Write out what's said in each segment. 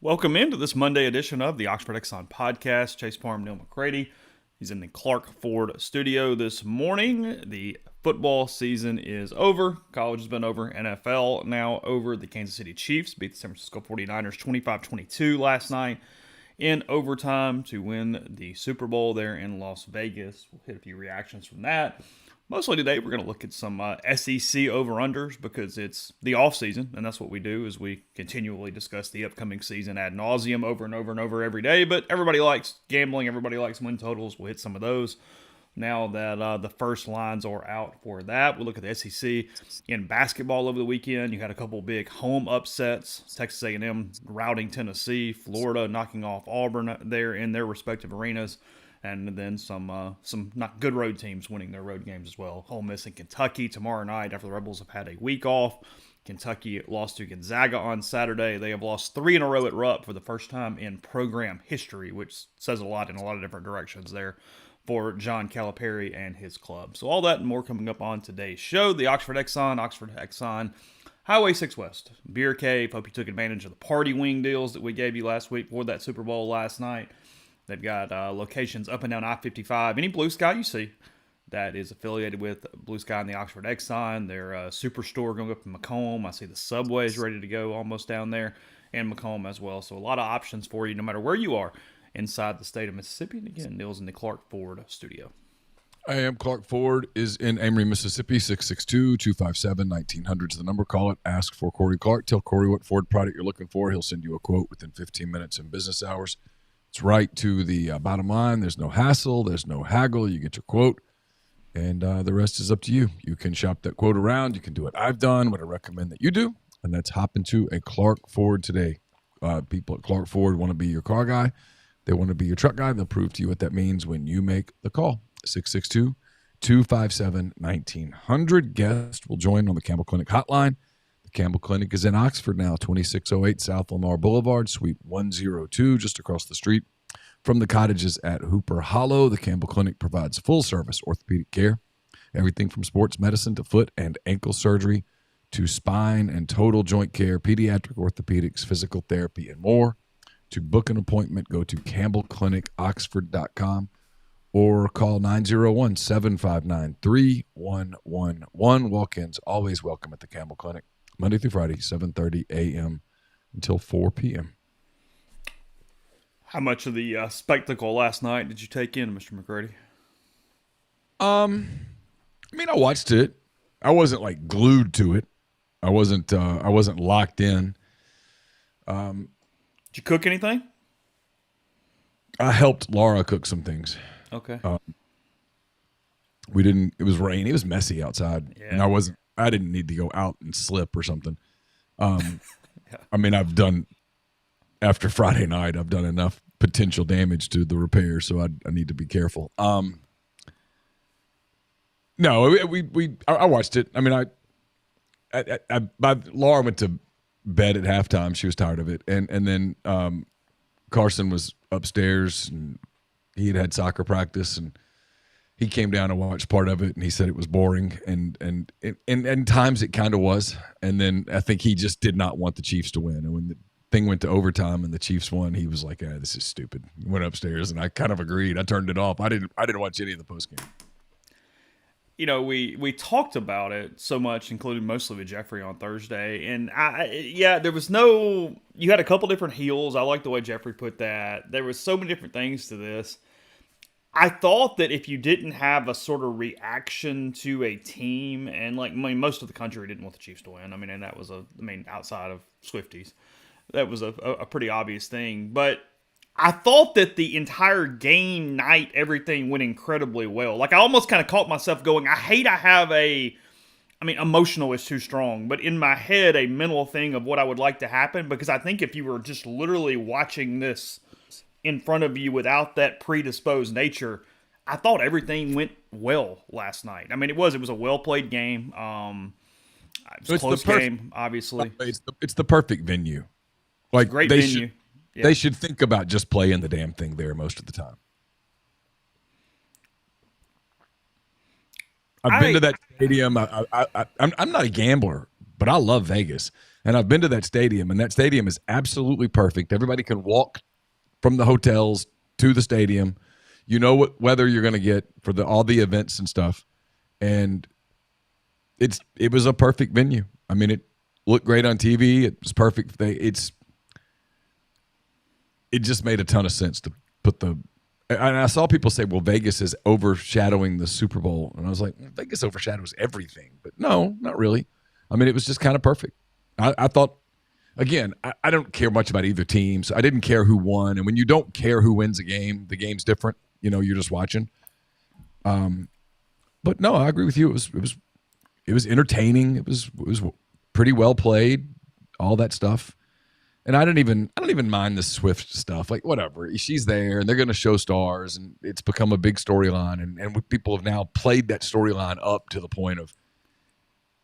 Welcome into this Monday edition of the Oxford Exxon podcast. Chase Parham and Neal McCready. He's in the Clark Ford studio this morning. The football season is over. College has been over. NFL now over. The Kansas City Chiefs beat the San Francisco 49ers 25-22 last night in overtime to win the Super Bowl there in Las Vegas. We'll hit a few reactions from that. Mostly today, we're going to look at some SEC over-unders because it's the offseason, and that's what we do is we continually discuss the upcoming season ad nauseum over and over and over every day. But everybody likes gambling. Everybody likes win totals. We'll hit some of those now that the first lines are out for that. We'll look at the SEC in basketball over the weekend. You had a couple big home upsets. Texas A&M routing Tennessee, Florida knocking off Auburn there in their respective arenas. And then some not good road teams winning their road games as well. Ole Miss and Kentucky tomorrow night after the Rebels have had a week off. Kentucky lost to Gonzaga on Saturday. They have lost 3 in a row at Rupp for the first time in program history, which says a lot in a lot of different directions there for John Calipari and his club. So all that and more coming up on today's show. The Oxford Exxon, Highway 6 West, Beer Cave. Hope you took advantage of the party wing deals that we gave you last week for that Super Bowl last night. They've got locations up and down I-55. Any Blue Sky you see that is affiliated with Blue Sky and the Oxford Exxon. Their superstore going up in Macomb. I see the subway is ready to go almost down there and Macomb as well. So a lot of options for you no matter where you are inside the state of Mississippi. And again, Neal's in the Clark Ford studio. I am. Clark Ford is in Amory, Mississippi, 662-257-1900 is the number. Call it. Ask for Corey Clark. Tell Corey what Ford product you're looking for. He'll send you a quote within 15 minutes in business hours. It's right to the bottom line. There's no hassle. There's no haggle. You get your quote, and the rest is up to you. You can shop that quote around. You can do what I've done, what I recommend that you do, and that's hop into a Clark Ford today. People at Clark Ford want to be your car guy. They want to be your truck guy. They'll prove to you what that means when you make the call. 662-257-1900. Guest will join on the Campbell Clinic hotline. Campbell Clinic is in Oxford now, 2608 South Lamar Boulevard, Suite 102, just across the street from the cottages at Hooper Hollow. The Campbell Clinic provides full-service orthopedic care, everything from sports medicine to foot and ankle surgery to spine and total joint care, pediatric orthopedics, physical therapy, and more. To book an appointment, go to campbellclinicoxford.com or call 901-759-3111. Walk-ins always welcome at the Campbell Clinic. Monday through Friday, 7:30 a.m. until 4 p.m. How much of the spectacle last night did you take in, Mr. McCready? I watched it. I wasn't like glued to it. I wasn't locked in. Did you cook anything? I helped Laura cook some things. Okay. We didn't. It was rain. It was messy outside, Yeah. and I didn't need to go out and slip or something. Yeah. I've done, after Friday night, I've done enough potential damage to the repair, so I need to be careful. No, I watched it. Laura went to bed at halftime. She was tired of it. And then Carson was upstairs, and he had soccer practice, and he came down and watched part of it, and he said it was boring, and times it kind of was. And then I think he just did not want the Chiefs to win. And when the thing went to overtime and the Chiefs won, he was like, "This is stupid." He went upstairs, and I kind of agreed. I turned it off. I didn't watch any of the postgame. You know, we talked about it so much, including mostly with Jeffrey on Thursday, and there was no. You had a couple different heels. I like the way Jeffrey put that. There was so many different things to this. I thought that if you didn't have a sort of reaction to a team, and most of the country didn't want the Chiefs to win. And that was outside of Swifties, that was a pretty obvious thing. But I thought that the entire game night, everything went incredibly well. Like, I almost kind of caught myself going, emotional is too strong, but in my head, a mental thing of what I would like to happen, because I think if you were just literally watching this in front of you without that predisposed nature, I thought everything went well last night. It was a well-played game. It was a close game, obviously. It's the perfect venue. Like, great venue. They should think about just playing the damn thing there most of the time. I've been to that stadium. I'm not a gambler, but I love Vegas. And I've been to that stadium, and that stadium is absolutely perfect. Everybody can walk from the hotels to the stadium. You know what weather you're going to get for all the events and stuff. And it was a perfect venue. I mean, it looked great on TV. It was perfect. It just made a ton of sense to put and I saw people say, well, Vegas is overshadowing the Super Bowl. And I was like, Vegas overshadows everything. But no, not really. I mean, it was just kind of perfect. I thought, again, I don't care much about either team. So I didn't care who won. And when you don't care who wins a game, the game's different. You're just watching. But no, I agree with you. It was entertaining. It was pretty well played, all that stuff. And I don't even mind the Swift stuff. Like, whatever. She's there, and they're going to show stars, and it's become a big storyline. And people have now played that storyline up to the point of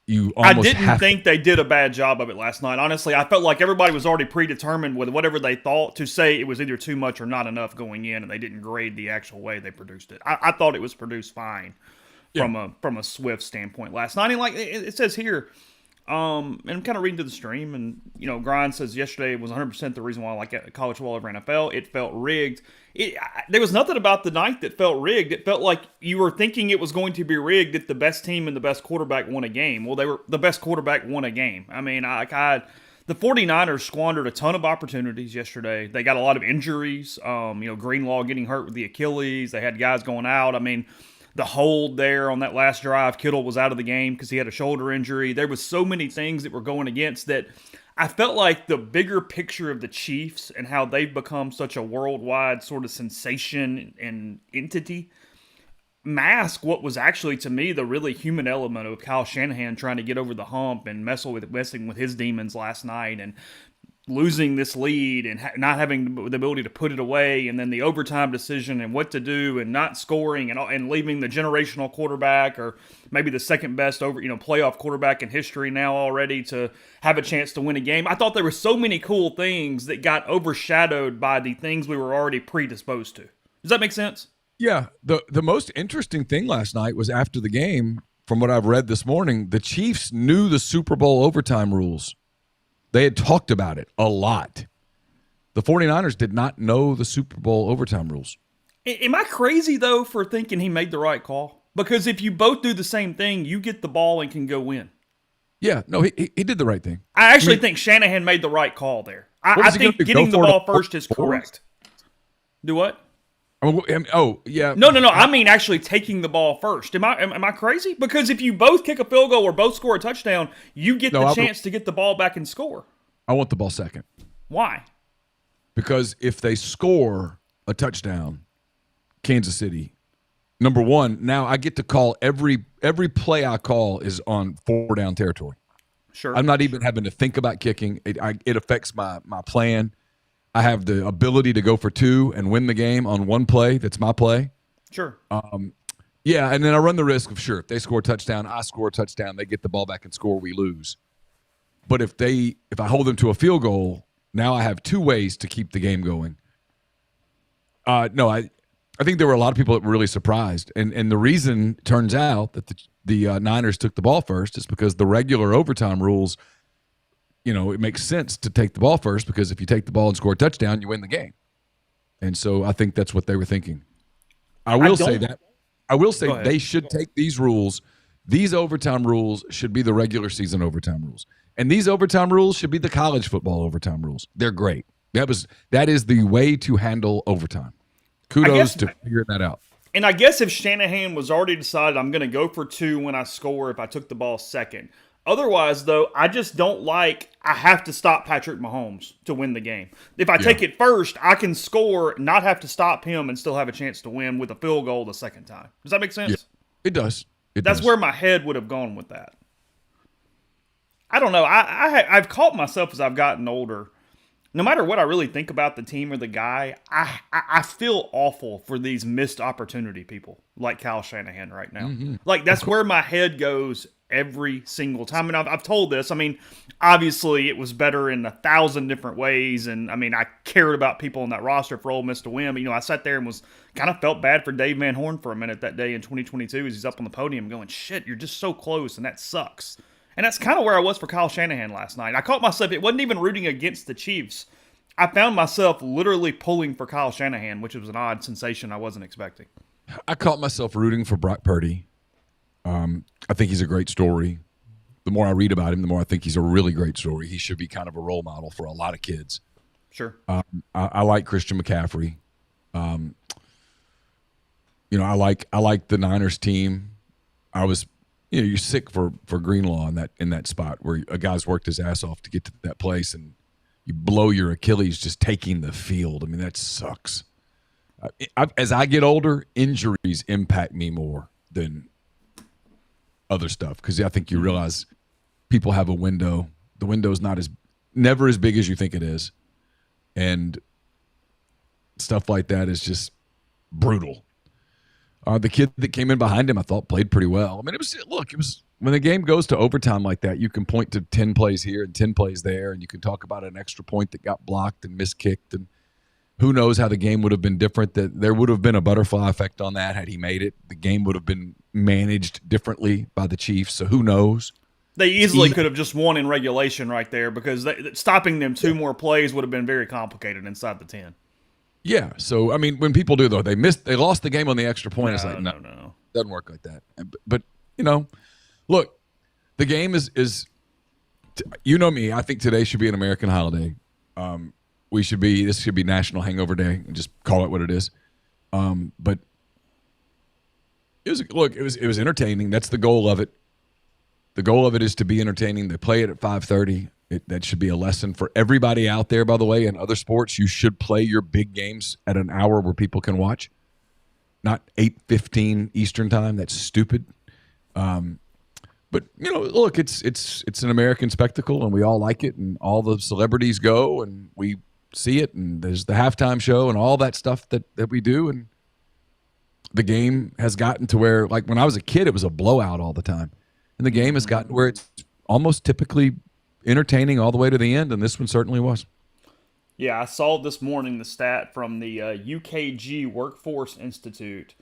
you almost I didn't think they did a bad job of it last night. Honestly, I felt like everybody was already predetermined with whatever they thought to say it was either too much or not enough going in, and they didn't grade the actual way they produced it. I thought it was produced fine from a Swift standpoint last night. And like it says here, and I'm kind of reading to the stream, and Grind says yesterday was 100% the reason why I like college football over NFL. It felt rigged. There was nothing about the night that felt rigged. It felt like you were thinking it was going to be rigged if the best team and the best quarterback won a game. Well, the best quarterback won a game. I mean, the 49ers squandered a ton of opportunities yesterday. They got a lot of injuries. Greenlaw getting hurt with the Achilles. They had guys going out. I mean, the hold there on that last drive, Kittle was out of the game because he had a shoulder injury. There was so many things that were going against that. I felt like the bigger picture of the Chiefs and how they've become such a worldwide sort of sensation and entity mask what was actually, to me, the really human element of Kyle Shanahan trying to get over the hump and messing with his demons last night and losing this lead and not having the ability to put it away, and then the overtime decision and what to do and not scoring and leaving the generational quarterback or maybe the second best playoff quarterback in history now already to have a chance to win a game. I thought there were so many cool things that got overshadowed by the things we were already predisposed to. Does that make sense? Yeah. The most interesting thing last night was after the game, from what I've read this morning, the Chiefs knew the Super Bowl overtime rules. They had talked about it a lot. The 49ers did not know the Super Bowl overtime rules. Am I crazy, though, for thinking he made the right call? Because if you both do the same thing, you get the ball and can go win. Yeah, no, he did the right thing. I actually think Shanahan made the right call there. I think getting the ball first is correct. Do what? Oh, yeah. No. I mean actually taking the ball first. Am I crazy? Because if you both kick a field goal or both score a touchdown, you get the chance to get the ball back and score. I want the ball second. Why? Because if they score a touchdown, Kansas City, number one, now I get to call every play I call is on 4-down territory. Sure. I'm not even having to think about kicking. It affects my plan. I have the ability to go for 2 and win the game on one play. That's my play. Sure. Yeah, and then I run the risk of, sure, if they score a touchdown, I score a touchdown, they get the ball back and score, we lose. But if I hold them to a field goal, now I have 2 ways to keep the game going. No, I think there were a lot of people that were really surprised. And the reason, turns out, that the Niners took the ball first is because the regular overtime rules, it makes sense to take the ball first because if you take the ball and score a touchdown, you win the game. And so I think that's what they were thinking. I will say they should take these rules. These overtime rules should be the regular season overtime rules. And these overtime rules should be the college football overtime rules. They're great. That is the way to handle overtime. Kudos to figuring that out. And I guess if Shanahan was already decided I'm going to go for 2 when I score if I took the ball second. Otherwise, though, I just don't I have to stop Patrick Mahomes to win the game. If I take it first, I can score, not have to stop him, and still have a chance to win with a field goal the second time. Does that make sense? Yeah, it does. That's where my head would have gone with that. I don't know. I've caught myself as I've gotten older. No matter what I really think about the team or the guy, I feel awful for these missed opportunity people like Kyle Shanahan right now. Mm-hmm. Like, that's where my head goes every single time. And I've told this. I mean, obviously it was better in 1,000 different ways. And, I mean, I cared about people on that roster for Ole Miss to win. But, I sat there and felt bad for Dave Van Horn for a minute that day in 2022 as he's up on the podium going, shit, you're just so close and that sucks. And that's kind of where I was for Kyle Shanahan last night. I caught myself, it wasn't even rooting against the Chiefs. I found myself literally pulling for Kyle Shanahan, which was an odd sensation I wasn't expecting. I caught myself rooting for Brock Purdy. I think he's a great story. The more I read about him, the more I think he's a really great story. He should be kind of a role model for a lot of kids. Sure. I like Christian McCaffrey. I like the Niners team. I was, you're sick for Greenlaw in that spot where a guy's worked his ass off to get to that place, and you blow your Achilles just taking the field. I mean, that sucks. As I get older, injuries impact me more than other stuff because I think you realize people have a window. The window's never as big as you think it is, and stuff like that is just brutal. The kid that came in behind him, I thought, played pretty well. I mean, it was when the game goes to overtime like that, you can point to 10 plays here and 10 plays there, and you can talk about an extra point that got blocked and miskicked, and who knows how the game would have been different. That there would have been a butterfly effect on that had he made it. The game would have been managed differently by the Chiefs, so who knows? They easily could have just won in regulation right there because stopping them 2 more plays would have been very complicated inside the 10. Yeah, so I mean, when people do though, they lost the game on the extra point. It's like no, doesn't work like that. But look, the game is me. I think today should be an American holiday. This should be National Hangover Day, and just call it what it is. But it was entertaining. That's the goal of it. The goal of it is to be entertaining. They play it at 5:30. That should be a lesson for everybody out there, by the way. In other sports, you should play your big games at an hour where people can watch, not 8:15 Eastern time. That's stupid. But look, it's an American spectacle, and we all like it, and all the celebrities go, and we see it, and there's the halftime show and all that stuff that we do, and the game has gotten to where, like when I was a kid, it was a blowout all the time, and the game has gotten where it's almost typically entertaining all the way to the end, and this one certainly was. Yeah, I saw this morning the stat from the UKG Workforce Institute.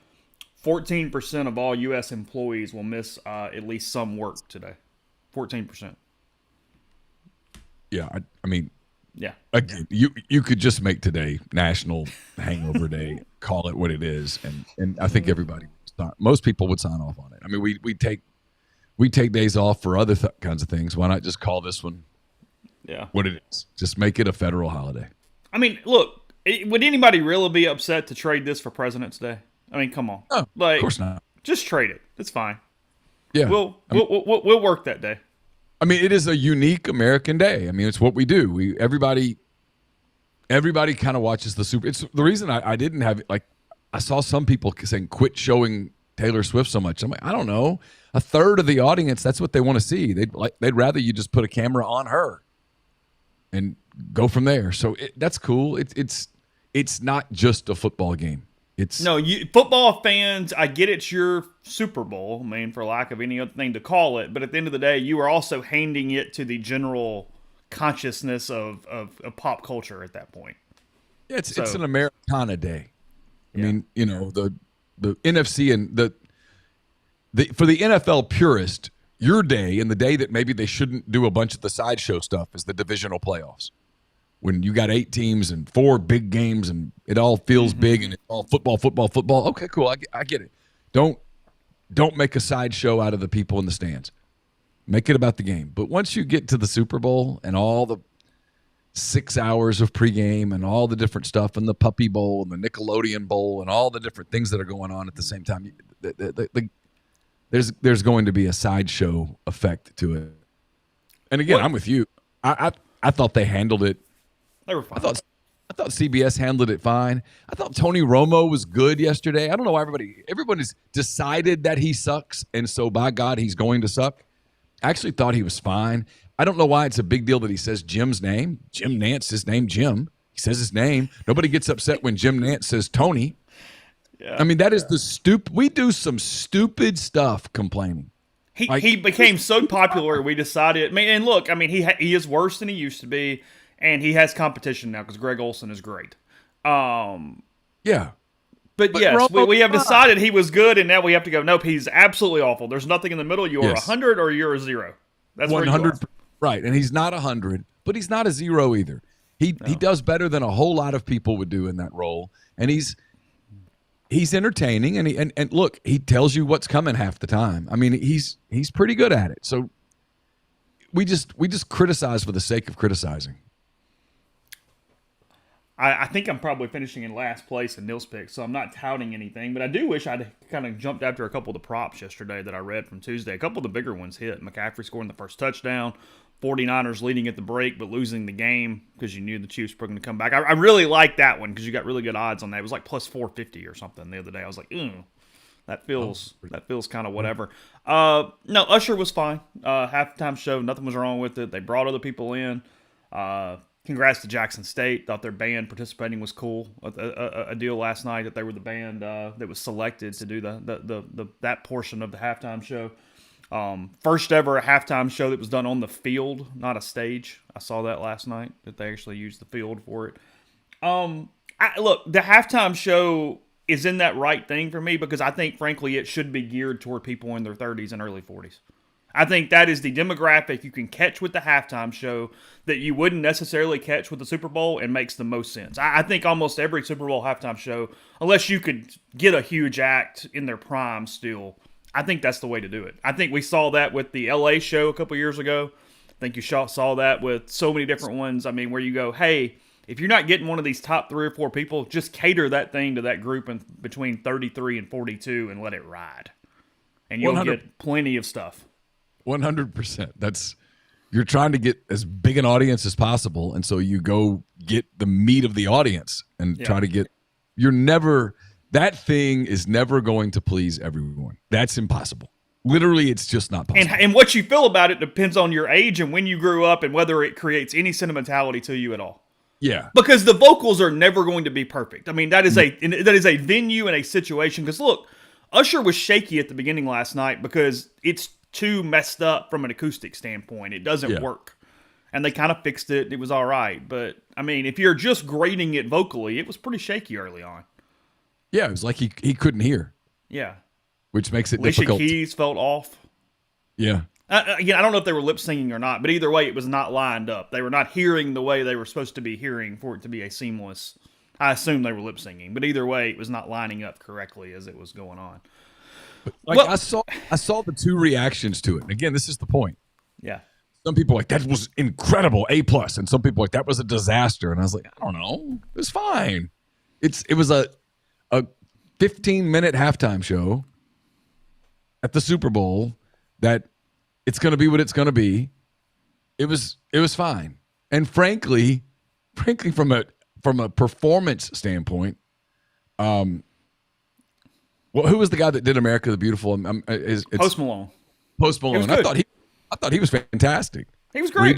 14% of all U.S. employees will miss at least some work today. 14%. Yeah, I mean, yeah. Again, you could just make today National Hangover Day, call it what it is, and I think most people would sign off on it. I mean, we take days off for other kinds of things. Why not just call this one what it is? Just make it a federal holiday. I mean, look, would anybody really be upset to trade this for President's Day? I mean, come on. Oh, of course not. Just trade it. It's fine. Yeah. We'll work that day. I mean, it is a unique American day. I mean, it's what we do. Everybody kind of watches the Super. It's the reason I didn't have it. Like, I saw some people saying, quit showing Taylor Swift so much. I'm like, I don't know. A third of the audience, that's what they want to see. They'd rather you just put a camera on her and go from there. So that's cool. It's not just a football game. Football fans, I get it's your Super Bowl, I mean, for lack of any other thing to call it, but at the end of the day, you are also handing it to the general consciousness of pop culture at that point. Yeah, it's an Americana day. I mean, the NFC and for the NFL purist, your day and the day that maybe they shouldn't do a bunch of the sideshow stuff is the divisional playoffs. When you got 8 teams and 4 big games and it all feels big and it's all football. Okay, cool. I get it. Don't make a sideshow out of the people in the stands. Make it about the game. But once you get to the Super Bowl and all the 6 hours of pregame and all the different stuff and the Puppy Bowl and the Nickelodeon Bowl and all the different things that are going on at the same time, there's going to be a sideshow effect to it. And again, I'm with you. I thought they handled it. They were fine. I thought CBS handled it fine. I thought Tony Romo was good yesterday. I don't know why everybody's decided that he sucks, and so by God, he's going to suck. I actually thought he was fine. I don't know why it's a big deal that he says Jim's name. Jim Nantz, his name Jim. He says his name. Nobody gets upset when Jim Nantz says Tony. Yeah, I mean, that is the stupid. We do some stupid stuff complaining. He became so popular, we decided. I mean, and look, I mean, he is worse than he used to be. And he has competition now because Greg Olson is great. Yeah. But yes, we have decided he was good, and now we have to go, nope, he's absolutely awful. There's nothing in the middle. You are 100 or you're a 0. That's where you are. Right, and he's not 100, but he's not a 0 either. He does better than a whole lot of people would do in that role, and he's entertaining, and look, he tells you what's coming half the time. I mean, he's pretty good at it. So we just criticize for the sake of criticizing. I think I'm probably finishing in last place in Neil's pick, so I'm not touting anything. But I do wish I'd kind of jumped after a couple of the props yesterday that I read from Tuesday. A couple of the bigger ones hit. McCaffrey scoring the first touchdown, 49ers leading at the break but losing the game because you knew the Chiefs were going to come back. I really like that one because you got really good odds on that. It was like plus 450 or something the other day. I was like, that feels kind of whatever. No, Usher was fine. Halftime show, nothing was wrong with it. They brought other people in. Congrats to Jackson State. Thought their band participating was cool. A deal last night that they were the band that was selected to do that portion of the halftime show. First ever halftime show that was done on the field, not a stage. I saw that last night that they actually used the field for it. Look, the halftime show is in that right thing for me because I think, frankly, it should be geared toward people in their 30s and early 40s. I think that is the demographic you can catch with the halftime show that you wouldn't necessarily catch with the Super Bowl and makes the most sense. I think almost every Super Bowl halftime show, unless you could get a huge act in their prime still, I think that's the way to do it. I think we saw that with the LA show a couple years ago. I think you saw that with so many different ones. I mean, where you go, hey, if you're not getting one of these top 3 or 4 people, just cater that thing to that group in between 33 and 42 and let it ride. And you'll get plenty of stuff. 100%. You're trying to get as big an audience as possible, and so you go get the meat of the audience and try to get. That thing is never going to please everyone. That's impossible. Literally, it's just not possible. And what you feel about it depends on your age and when you grew up and whether it creates any sentimentality to you at all. Yeah, because the vocals are never going to be perfect. I mean, that is a venue and a situation. Because look, Usher was shaky at the beginning last night because it's too messed up from an acoustic standpoint. It doesn't work. And they kind of fixed it. It was all right. But, I mean, if you're just grading it vocally, it was pretty shaky early on. Yeah, it was like he couldn't hear. Yeah. Which makes it Alicia difficult. Keys felt off. Yeah. Again, I don't know if they were lip singing or not, but either way, it was not lined up. They were not hearing the way they were supposed to be hearing for it to be a seamless. I assume they were lip singing, but either way, it was not lining up correctly as it was going on. I saw the 2 reactions to it. And again, this is the point. Yeah. Some people like, that was incredible, A+. And some people like, that was a disaster. And I was like, I don't know. It was fine. It was a 15-minute halftime show at the Super Bowl that it's going to be what it's going to be. It was fine. And frankly, from a performance standpoint, well, who was the guy that did America the Beautiful? Post Malone. Post Malone. I thought he was fantastic. He was great.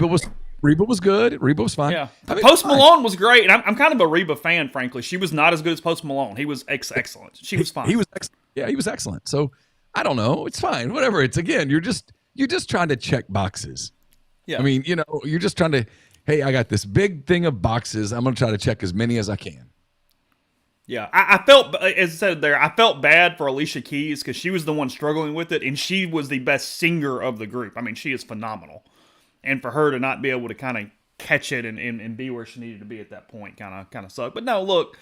Reba was good. Reba was fine. Yeah. Post Malone was great. And I'm kind of a Reba fan, frankly. She was not as good as Post Malone. He was excellent. She was fine. He was excellent. So I don't know. It's fine. Whatever. It's again, you're just trying to check boxes. Yeah. I mean, you're just trying to, hey, I got this big thing of boxes. I'm going to try to check as many as I can. Yeah, I felt, as I said there, I felt bad for Alicia Keys because she was the one struggling with it, and she was the best singer of the group. I mean, she is phenomenal. And for her to not be able to kind of catch it and be where she needed to be at that point kind of sucked. But no, look,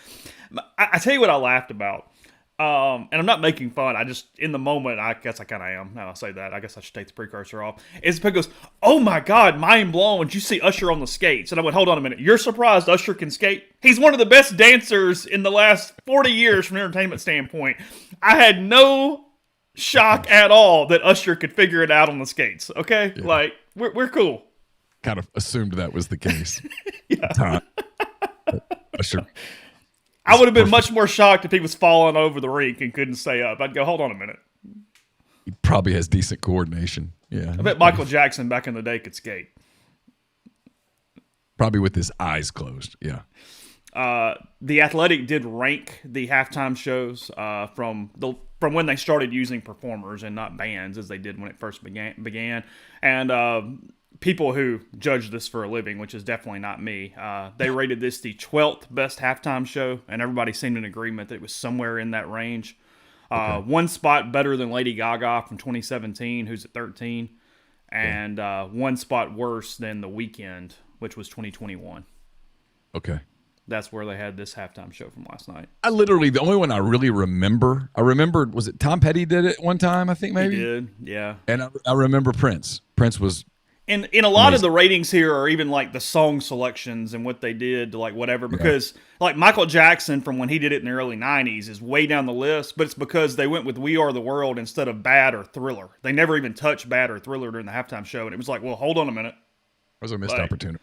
I tell you what I laughed about. And I'm not making fun. I just, in the moment, I guess I kind of am. Now I say that, I guess I should take the precursor off. Is because, oh my God, mind blown when you see Usher on the skates. And I went, hold on a minute. You're surprised Usher can skate? He's one of the best dancers in the last 40 years from an entertainment standpoint. I had no shock at all that Usher could figure it out on the skates. Okay? Yeah. Like, we're cool. Kind of assumed that was the case. Yeah. Usher. I would have been much more shocked if he was falling over the rink and couldn't stay up. I'd go, hold on a minute. He probably has decent coordination. Yeah. I bet Michael Jackson back in the day could skate. Probably with his eyes closed. Yeah. The Athletic did rank the halftime shows from when they started using performers and not bands as they did when it first began. And people who judge this for a living, which is definitely not me, they rated this the 12th best halftime show, and everybody seemed in agreement that it was somewhere in that range. Okay. One spot better than Lady Gaga from 2017, who's at 13. and one spot worse than the weekend, which was 2021. Okay. That's where they had this halftime show from last night. The only one I really remember, was it Tom Petty did it one time, I think maybe? He did, yeah. And I remember Prince. Prince was And in a lot of the ratings here are even like the song selections and what they did to like whatever, because like Michael Jackson from when he did it in the early 90s is way down the list, but it's because they went with We Are the World instead of Bad or Thriller. They never even touched Bad or Thriller during the halftime show, and it was like, well, hold on a minute. That was a missed opportunity.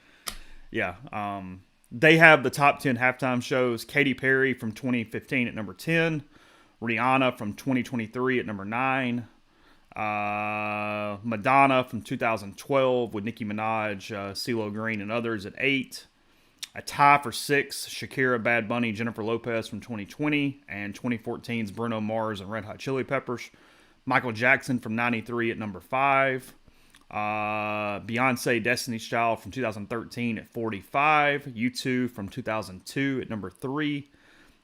Yeah. They have the top 10 halftime shows. Katy Perry from 2015 at number 10. Rihanna from 2023 at number 9. Madonna from 2012 with Nicki Minaj, CeeLo Green, and others at 8. A tie for 6, Shakira, Bad Bunny, Jennifer Lopez from 2020, and 2014's Bruno Mars and Red Hot Chili Peppers. Michael Jackson from 93 at number 5. Beyonce, Destiny's Child from 2013 at 45. U2 from 2002 at number 3.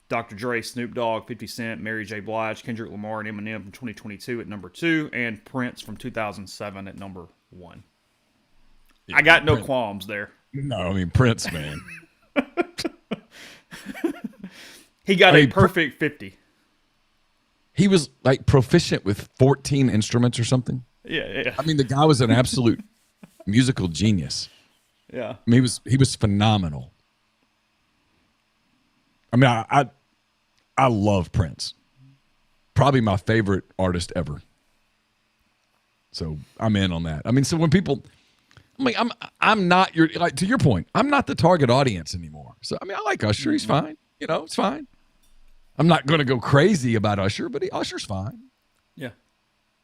Dr. Dre, Snoop Dogg, 50 Cent, Mary J. Blige, Kendrick Lamar, and Eminem from 2022 at number 2. And Prince from 2007 at number 1. Yeah, I got no qualms there. No, I mean, Prince, man. He got a perfect 50. He was like proficient with 14 instruments or something. Yeah. I mean, the guy was an absolute musical genius. Yeah. I mean, he was phenomenal. I mean, I love Prince. Probably my favorite artist ever. So I'm in on that. I mean, so when people, I'm not to your point, I'm not the target audience anymore. So I mean, I like Usher. He's fine. You know, it's fine. I'm not going to go crazy about Usher, but Usher's fine. Yeah.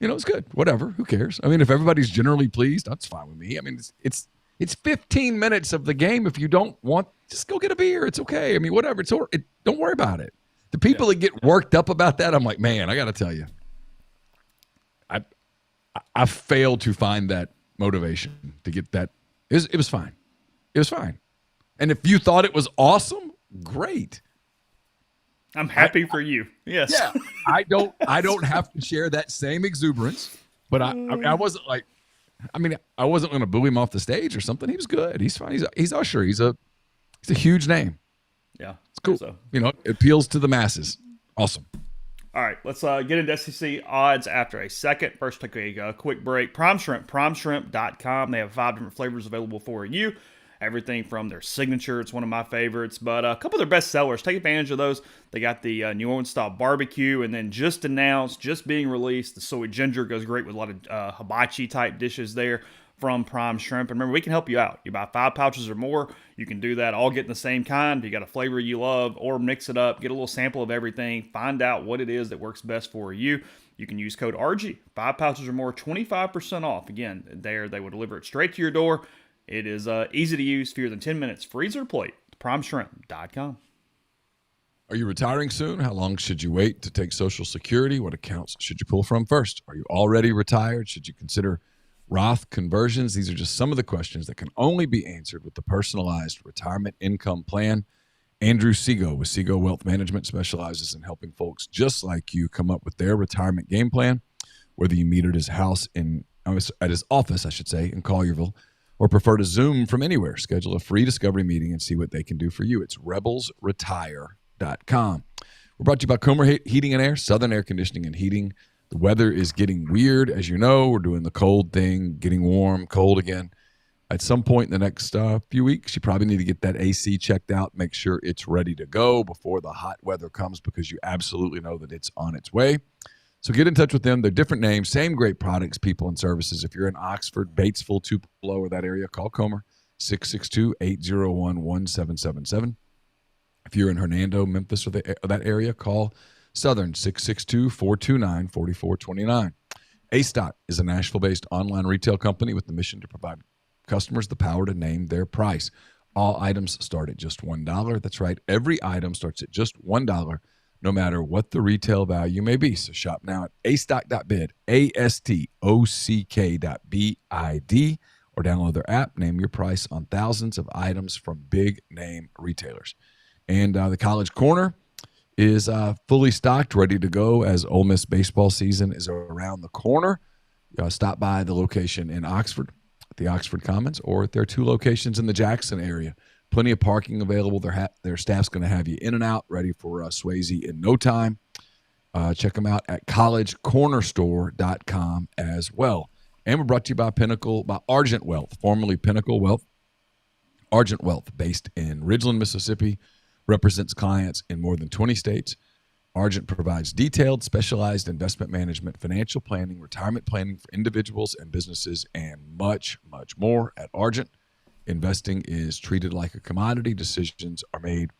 You know, it's good. Whatever. Who cares? I mean, if everybody's generally pleased, that's fine with me. I mean, it's 15 minutes of the game. If you don't want, just go get a beer. It's okay. I mean, whatever. Don't worry about it. The people that get worked up about that, I'm like, man, I got to tell you, I failed to find that motivation to get that. It was fine. It was fine. And if you thought it was awesome, great. I'm happy for you. Yes. Yeah. I don't have to share that same exuberance, but I wasn't like, I wasn't going to boo him off the stage or something. He was good. He's fine. He's Usher. He's a huge name. Yeah. It's cool. So. You know, it appeals to the masses. Awesome. All right, let's get into SEC odds after a second. First, take a quick break. Prime Shrimp, primeshrimp.com. They have 5 different flavors available for you. Everything from their signature, it's one of my favorites, but a couple of their best sellers. Take advantage of those. They got the New Orleans style barbecue, and then just announced, just being released, the soy ginger goes great with a lot of hibachi type dishes there from Prime Shrimp. And remember, we can help you out. You buy 5 pouches or more, you can do that, all getting the same kind. If you got a flavor you love, or mix it up, get a little sample of everything, find out what it is that works best for you. You can use code RG, 5 pouches or more, 25% off. Again, they will deliver it straight to your door. It is easy to use, fewer than 10 minutes, freezer to plate, primeshrimp.com. Are you retiring soon? How long should you wait to take Social Security? What accounts should you pull from first? Are you already retired? Should you consider Roth conversions? These are just some of the questions that can only be answered with the personalized retirement income plan. Andrew Sego with Sego Wealth Management specializes in helping folks just like you come up with their retirement game plan, whether you meet at his office, in Collierville, or prefer to Zoom from anywhere. Schedule a free discovery meeting and see what they can do for you. It's rebelsretire.com. We're brought to you by Comer Heating and Air, Southern Air Conditioning and Heating. The weather is getting weird. As you know, we're doing the cold thing, getting warm, cold again. At some point in the next few weeks, you probably need to get that AC checked out, make sure it's ready to go before the hot weather comes, because you absolutely know that it's on its way. So get in touch with them. They're different names, same great products, people, and services. If you're in Oxford, Batesville, Tupelo, or that area, call Comer, 662-801-1777. If you're in Hernando, Memphis, or that area, call Southern, 662-429-4429. A-Stock is a Nashville-based online retail company with the mission to provide customers the power to name their price. All items start at just $1. That's right. Every item starts at just $1. No matter what the retail value may be. So shop now at astock.bid, ASTOCK.BID, or download their app. Name your price on thousands of items from big name retailers. And the College Corner is fully stocked, ready to go as Ole Miss baseball season is around the corner. stop by the location in Oxford, at the Oxford Commons, or at their 2 locations in the Jackson area. Plenty of parking available. Their staff's going to have you in and out, ready for Swayze in no time. Check them out at collegecornerstore.com as well. And we're brought to you by Argent Wealth, formerly Pinnacle Wealth. Argent Wealth, based in Ridgeland, Mississippi, represents clients in more than 20 states. Argent provides detailed, specialized investment management, financial planning, retirement planning for individuals and businesses, and much, much more. At Argent, investing is treated like a commodity. Decisions are made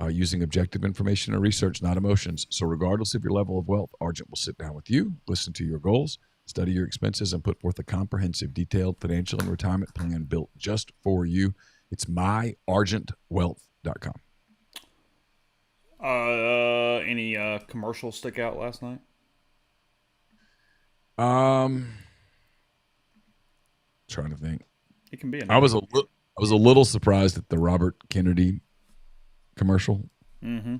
using objective information and research, not emotions. So regardless of your level of wealth, Argent will sit down with you, listen to your goals, study your expenses, and put forth a comprehensive, detailed financial and retirement plan built just for you. It's myargentwealth.com. Any commercials stick out last night? Trying to think. It can be. I was a little surprised at the Robert Kennedy commercial. Mm-hmm.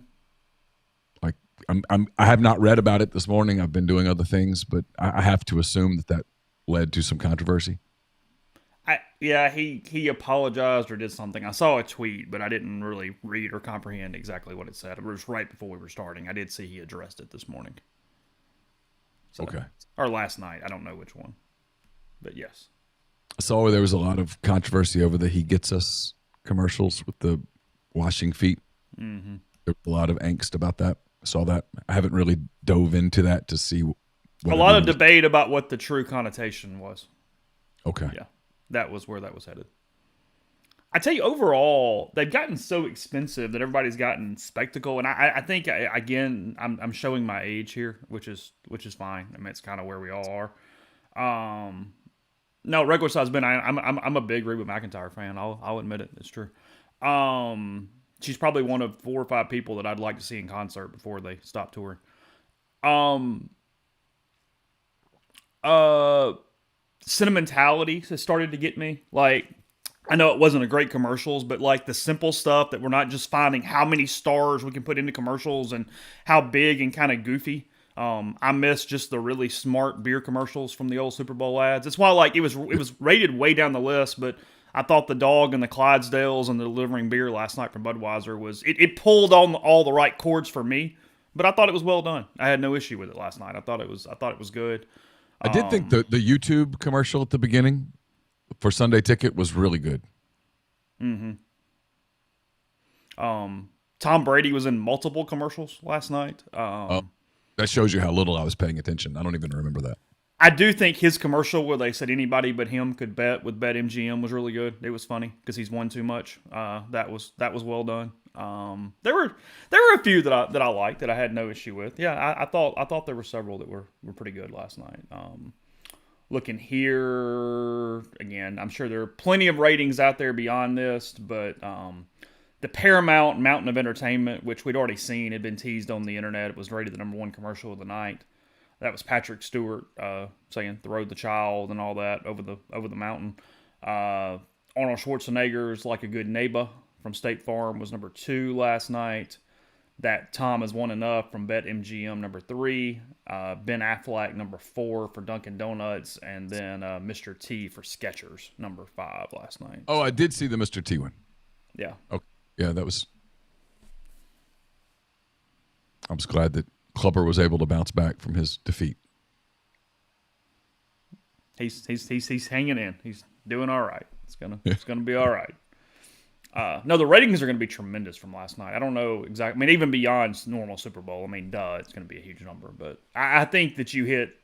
Like I have not read about it this morning. I've been doing other things, but I have to assume that led to some controversy. He apologized or did something. I saw a tweet, but I didn't really read or comprehend exactly what it said. It was right before we were starting. I did see he addressed it this morning. So, okay. Or last night. I don't know which one. But yes. I saw there was a lot of controversy over the He Gets Us commercials with the washing feet. Mm-hmm. There was a lot of angst about that. I saw that. I haven't really dove into that to see what a lot of debate about what the true connotation was. Okay. Yeah. That was where that was headed. I tell you, overall, they've gotten so expensive that everybody's gotten spectacle, and I think again, I'm showing my age here, which is fine. I mean, it's kind of where we all are. No, regular size Ben, I'm a big Reba McEntire fan. I'll admit it. It's true. She's probably one of 4 or 5 people that I'd like to see in concert before they stop touring. Sentimentality has started to get me. Like, I know it wasn't a great commercials, but like the simple stuff that we're not just finding how many stars we can put into commercials and how big and kind of goofy. I miss just the really smart beer commercials from the old Super Bowl ads. It's why like it was rated way down the list, but I thought the dog and the Clydesdales and the delivering beer last night from Budweiser it pulled on all the right chords for me, but I thought it was well done. I had no issue with it last night. I thought it was good. I did think the YouTube commercial at the beginning for Sunday Ticket was really good. Mm-hmm. Tom Brady was in multiple commercials last night. That shows you how little I was paying attention. I don't even remember that. I do think his commercial where they said anybody but him could bet with BetMGM was really good. It was funny because he's won too much. That was well done. There were a few that I liked that I had no issue with. Yeah, I thought there were several that were pretty good last night. Looking here again, I'm sure there are plenty of ratings out there beyond this, but the Paramount Mountain of Entertainment, which we'd already seen, had been teased on the internet. It was rated the #1 commercial of the night. That was Patrick Stewart saying "throw the child" and all that over the mountain. Arnold Schwarzenegger's "Like a Good Neighbor" from State Farm was #2 last night. That Tom Has Won Enough from BetMGM #3. Ben Affleck #4 for Dunkin' Donuts, and then Mr. T for Skechers #5 last night. Oh, I did see the Mr. T one. Yeah. Okay. Yeah, that was. I was glad that Clubber was able to bounce back from his defeat. He's hanging in. He's doing all right. It's gonna be all right. No, the ratings are going to be tremendous from last night. I don't know exactly. I mean, even beyond normal Super Bowl. I mean, it's going to be a huge number. But I think that you hit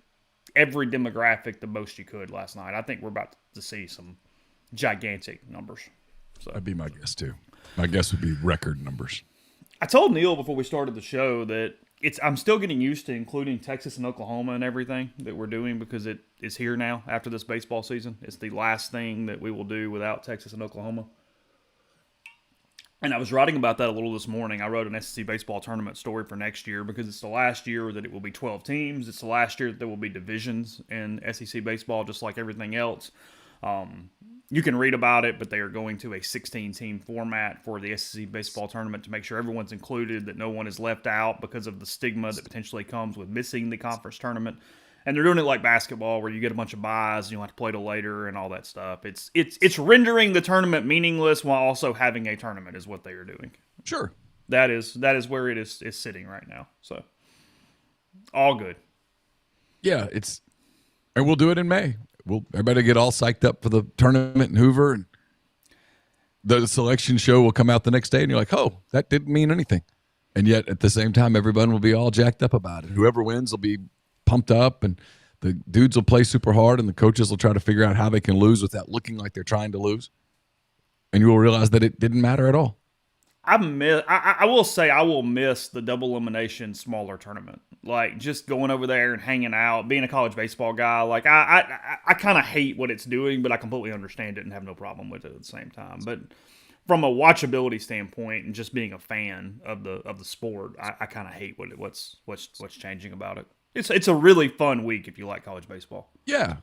every demographic the most you could last night. I think we're about to see some gigantic numbers. So that'd be my guess too. My guess would be record numbers. I told Neil before we started the show that I'm still getting used to including Texas and Oklahoma and everything that we're doing because it is here now after this baseball season. It's the last thing that we will do without Texas and Oklahoma. And I was writing about that a little this morning. I wrote an SEC baseball tournament story for next year because it's the last year that it will be 12 teams. It's the last year that there will be divisions in SEC baseball, just like everything else. You can read about it, but they are going to a 16-team format for the SEC baseball tournament to make sure everyone's included, that no one is left out because of the stigma that potentially comes with missing the conference tournament. And they're doing it like basketball, where you get a bunch of buys and you have to play till later and all that stuff. It's rendering the tournament meaningless while also having a tournament is what they are doing. Sure. That is where it is sitting right now. So all good. Yeah, and we'll do it in May. Everybody get all psyched up for the tournament in Hoover, and the selection show will come out the next day, and you're like, oh, that didn't mean anything. And yet at the same time, everyone will be all jacked up about it. Whoever wins will be pumped up, and the dudes will play super hard, and the coaches will try to figure out how they can lose without looking like they're trying to lose. And you will realize that it didn't matter at all. I will say I will miss the double elimination smaller tournament. Like just going over there and hanging out, being a college baseball guy. Like I kind of hate what it's doing, but I completely understand it and have no problem with it at the same time. But from a watchability standpoint and just being a fan of the sport, I kind of hate what's changing about it. It's a really fun week if you like college baseball. Yeah.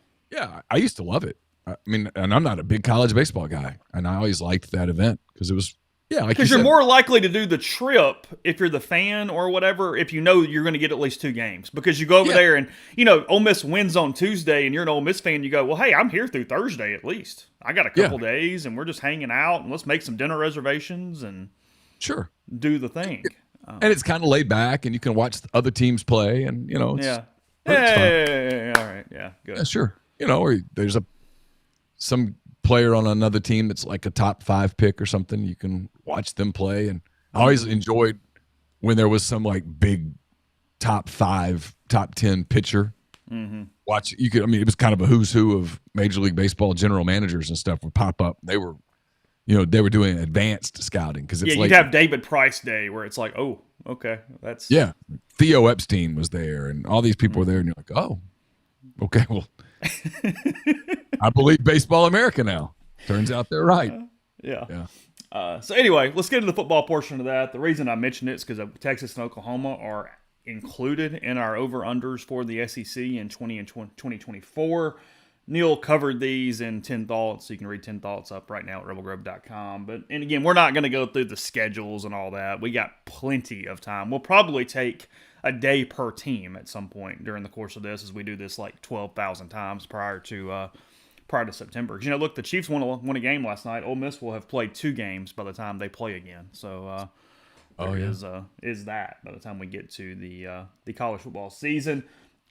I used to love it. I mean, and I'm not a big college baseball guy, and I always liked that event because it was. Yeah, because you're more likely to do the trip if you're the fan or whatever, if you know you're going to get at least 2 games. Because you go over there and, Ole Miss wins on Tuesday and you're an Ole Miss fan, you go, well, hey, I'm here through Thursday at least. I got a couple days and we're just hanging out and let's make some dinner reservations and do the thing. And it's kind of laid back and you can watch other teams play and, it's all right, yeah, good. Yeah, sure. Or there's some player on another team that's like a top 5 pick or something. You can watch them play, and I always enjoyed when there was some like big top 5, top 10 pitcher. Mm-hmm. It was kind of a who's who of Major League Baseball general managers and stuff would pop up. They were doing advanced scouting because it's you'd have David Price Day where it's like, oh, okay, that's Theo Epstein was there, and all these people were there, and you're like, oh, okay, well. I believe Baseball America now. Turns out they're right. So anyway, let's get into the football portion of that. The reason I mentioned it is because Texas and Oklahoma are included in our over-unders for the SEC in 2024. Neil covered these in 10 Thoughts. So you can read 10 Thoughts up right now at rebelgrove.com. And again, we're not going to go through the schedules and all that. We got plenty of time. We'll probably take a day per team at some point during the course of this, as we do this like 12,000 times prior to September. Because look, the Chiefs won a game last night. Ole Miss will have played 2 games by the time they play again. So is that by the time we get to the college football season.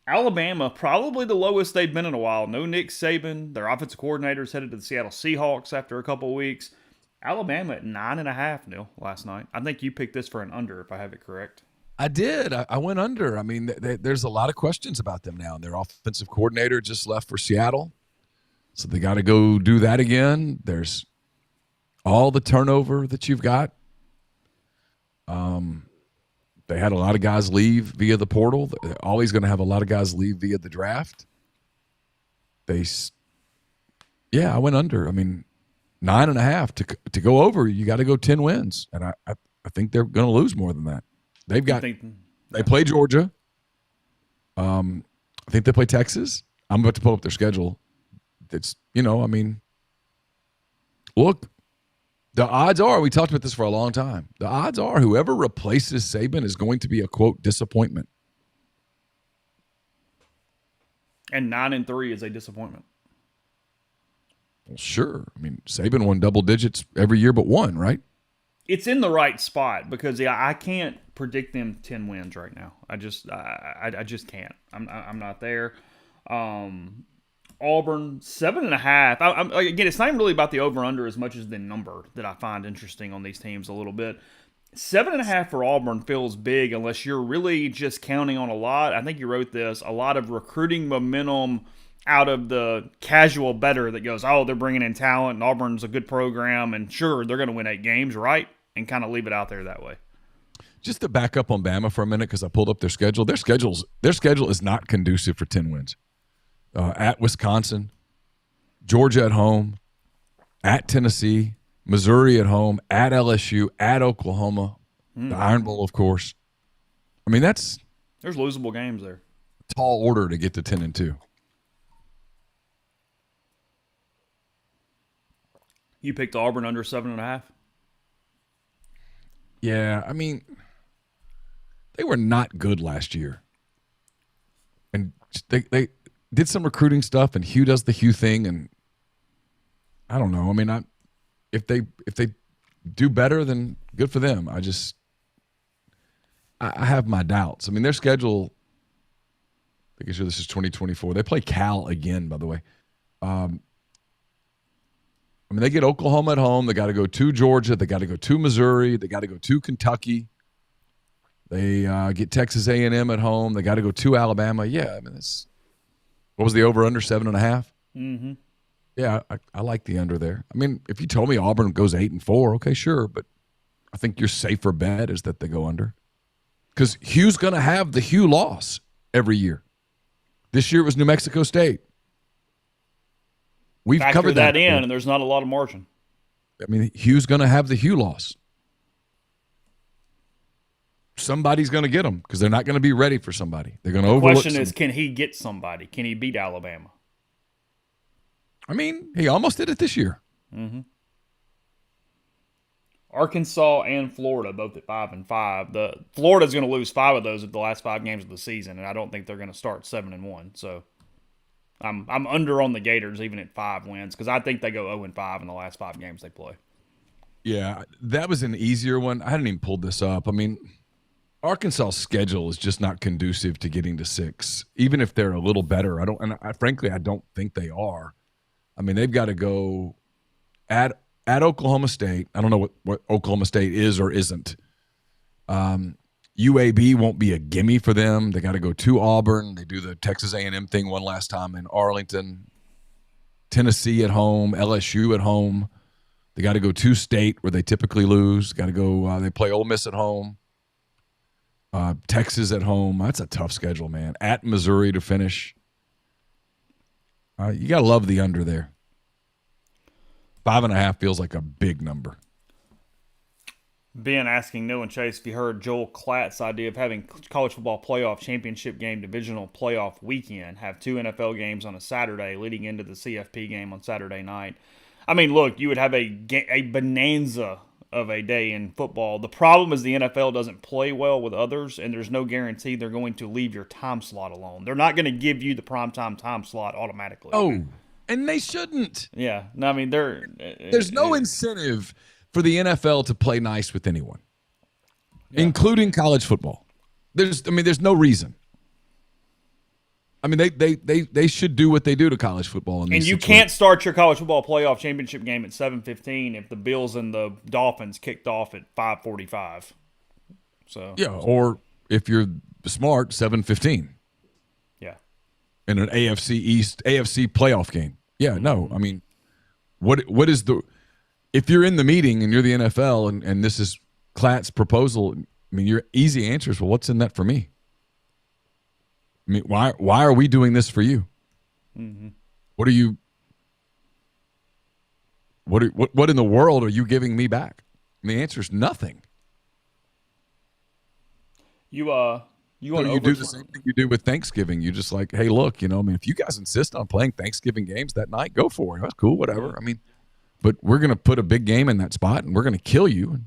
Alabama, probably the lowest they've been in a while. No Nick Saban. Their offensive coordinator's headed to the Seattle Seahawks after a couple of weeks. Alabama at 9.5, Neil, last night. I think you picked this for an under, if I have it correct. I did. I went under. I mean, there's a lot of questions about them now. Their offensive coordinator just left for Seattle, so they got to go do that again. There's all the turnover that you've got. They had a lot of guys leave via the portal. They're always going to have a lot of guys leave via the draft. I went under. I mean, 9.5 to go over. You got to go 10 wins, and I think they're going to lose more than that. They play Georgia. I think they play Texas. I'm about to pull up their schedule. It's, look, the odds are, we talked about this for a long time. The odds are whoever replaces Saban is going to be a, quote, disappointment. And 9-3 is a disappointment. Well, sure. I mean, Saban won double digits every year but one, right? It's in the right spot because I can't predict them 10 wins right now. I just can't. I'm not there. Auburn 7.5. Again, it's not even really about the over under as much as the number that I find interesting on these teams a little bit. 7.5 for Auburn feels big unless you're really just counting on a lot. I think you wrote this, a lot of recruiting momentum out of the casual bettor that goes, oh, they're bringing in talent and Auburn's a good program and sure, they're going to win 8 games, right? And kind of leave it out there that way. Just to back up on Bama for a minute because I pulled up their schedule. Their schedule is not conducive for 10 wins. At Wisconsin, Georgia at home, at Tennessee, Missouri at home, at LSU, at Oklahoma, the Iron Bowl, of course. I mean, there's losable games there. Tall order to get to 10-2. You picked Auburn under 7.5? Yeah, I mean, they were not good last year. And they did some recruiting stuff, and Hugh does the Hugh thing, and I don't know. I mean, if they do better, then good for them. I have my doubts. I mean, their schedule. I guess this is 2024. They play Cal again, by the way. I mean, they get Oklahoma at home. They got to go to Georgia. They got to go to Missouri. They got to go to Kentucky. They get Texas A&M at home. They got to go to Alabama. Yeah, I mean, what was the over/under 7.5? Mm-hmm. Yeah, I like the under there. I mean, if you told me Auburn goes 8-4, okay, sure, but I think your safer bet is that they go under, because Hugh's going to have the Hugh loss every year. This year it was New Mexico State. We've covered that in, and there's not a lot of margin. I mean, Hugh's going to have the Hugh loss. Somebody's going to get them because they're not going to be ready for somebody. They're going to overlook. The question is, can he get somebody? Can he beat Alabama? I mean, he almost did it this year. Mm-hmm. Arkansas and Florida both at 5-5. Florida's going to lose 5 of those at the last 5 games of the season, and I don't think they're going to start 7-1. So I'm under on the Gators even at 5 wins because I think they go 0-5 in the last 5 games they play. Yeah, that was an easier one. I hadn't even pulled this up. I mean, Arkansas' schedule is just not conducive to getting to 6, even if they're a little better. Frankly, I don't think they are. I mean, they've got to go at Oklahoma State. I don't know what Oklahoma State is or isn't. UAB won't be a gimme for them. They got to go to Auburn. They do the Texas A&M thing one last time in Arlington. Tennessee at home. LSU at home. They got to go to State where they typically lose. Got to go. They play Ole Miss at home. Texas at home. That's a tough schedule, man. At Missouri to finish. You got to love the under there. 5.5 feels like a big number. Ben asking Noah and Chase if you heard Joel Klatt's idea of having college football playoff championship game divisional playoff weekend, have 2 NFL games on a Saturday leading into the CFP game on Saturday night. I mean, look, you would have a bonanza of a day in football. The problem is the NFL doesn't play well with others, and there's no guarantee they're going to leave your time slot alone. They're not going to give you the primetime time slot automatically. Oh, and they shouldn't. Yeah. No, I mean, there's no incentive for the NFL to play nice with anyone, including college football. There's no reason. I mean, they should do what they do to college football. And you can't start your college football playoff championship game at 7:15 if the Bills and the Dolphins kicked off at 5:45. So yeah, or if you're smart, 7:15. Yeah, in an AFC playoff game. Yeah, no, I mean, what is if you're in the meeting and you're the NFL and this is Klatt's proposal? I mean, your easy answer is, well, what's in that for me? I mean, why are we doing this for you? Mm-hmm. What are you? What in the world are you giving me back? And the answer is nothing. You do the same thing you do with Thanksgiving. You just like, hey, look, I mean, if you guys insist on playing Thanksgiving games that night, go for it. That's cool, whatever. I mean, but we're gonna put a big game in that spot, and we're gonna kill you.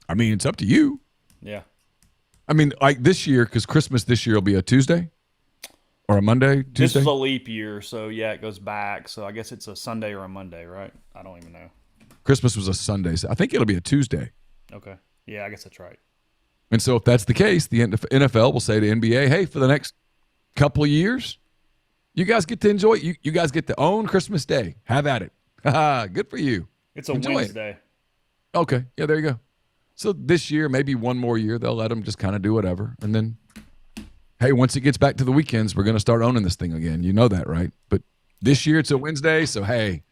I mean, it's up to you. Yeah. I mean, like this year, because Christmas this year will be a Tuesday or a Monday. Tuesday. This is a leap year, so yeah, it goes back. So I guess it's a Sunday or a Monday, right? I don't even know. Christmas was a Sunday, so I think it'll be a Tuesday. Okay. Yeah, I guess that's right. And so if that's the case, the NFL will say to NBA, hey, for the next couple of years, you guys get to enjoy it. You guys get to own Christmas Day. Have at it. Good for you. It's a Wednesday. Okay. Yeah, there you go. So this year, maybe one more year, they'll let them just kind of do whatever. And then, hey, once it gets back to the weekends, we're going to start owning this thing again. You know that, right? But this year it's a Wednesday, so hey,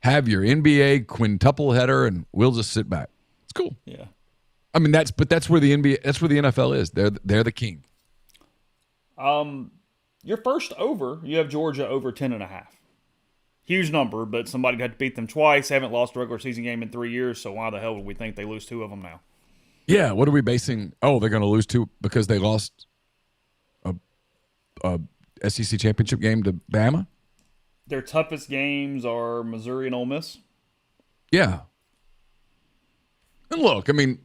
have your NBA quintuple header, and we'll just sit back. It's cool. Yeah. I mean, that's where the NFL is. They're the king. Your first over, you have Georgia over 10.5. Huge number, but somebody had to beat them twice. They haven't lost a regular season game in 3 years, so why the hell would we think they lose 2 of them now? Yeah, what are we basing? Oh, they're going to lose 2 because they lost a SEC championship game to Bama? Their toughest games are Missouri and Ole Miss. Yeah. And look, I mean,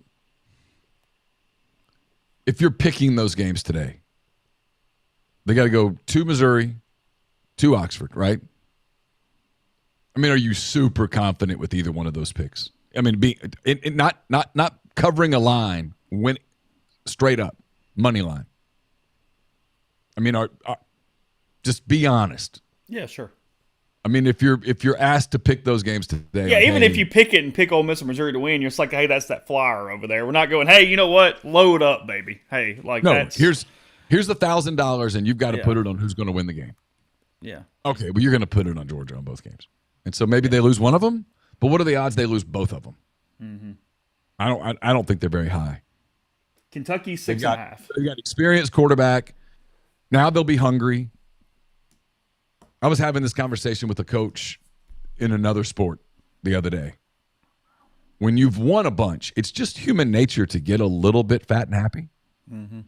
if you're picking those games today, They got to go to Missouri, to Oxford, right? I mean, are you super confident with either one of those picks? I mean, not covering a line, win straight up money line. I mean, just be honest. Yeah, sure. I mean, if you're asked to pick those games today, yeah, even if you pick it and pick Ole Miss or Missouri to win, you're just like, hey, that's that flyer over there. We're not going, hey, you know what? Load up, baby. Hey, like no, that's here's the $1,000, and you've got to put it on who's going to win the game. Yeah. Okay, well, you're going to put it on Georgia on both games, and so maybe they lose one of them. But what are the odds they lose both of them? Mm-hmm. I don't think they're very high. Kentucky 6.5. They've got experienced quarterback. Now they'll be hungry. I was having this conversation with a coach in another sport the other day. When you've won a bunch, it's just human nature to get a little bit fat and happy. Mm-hmm.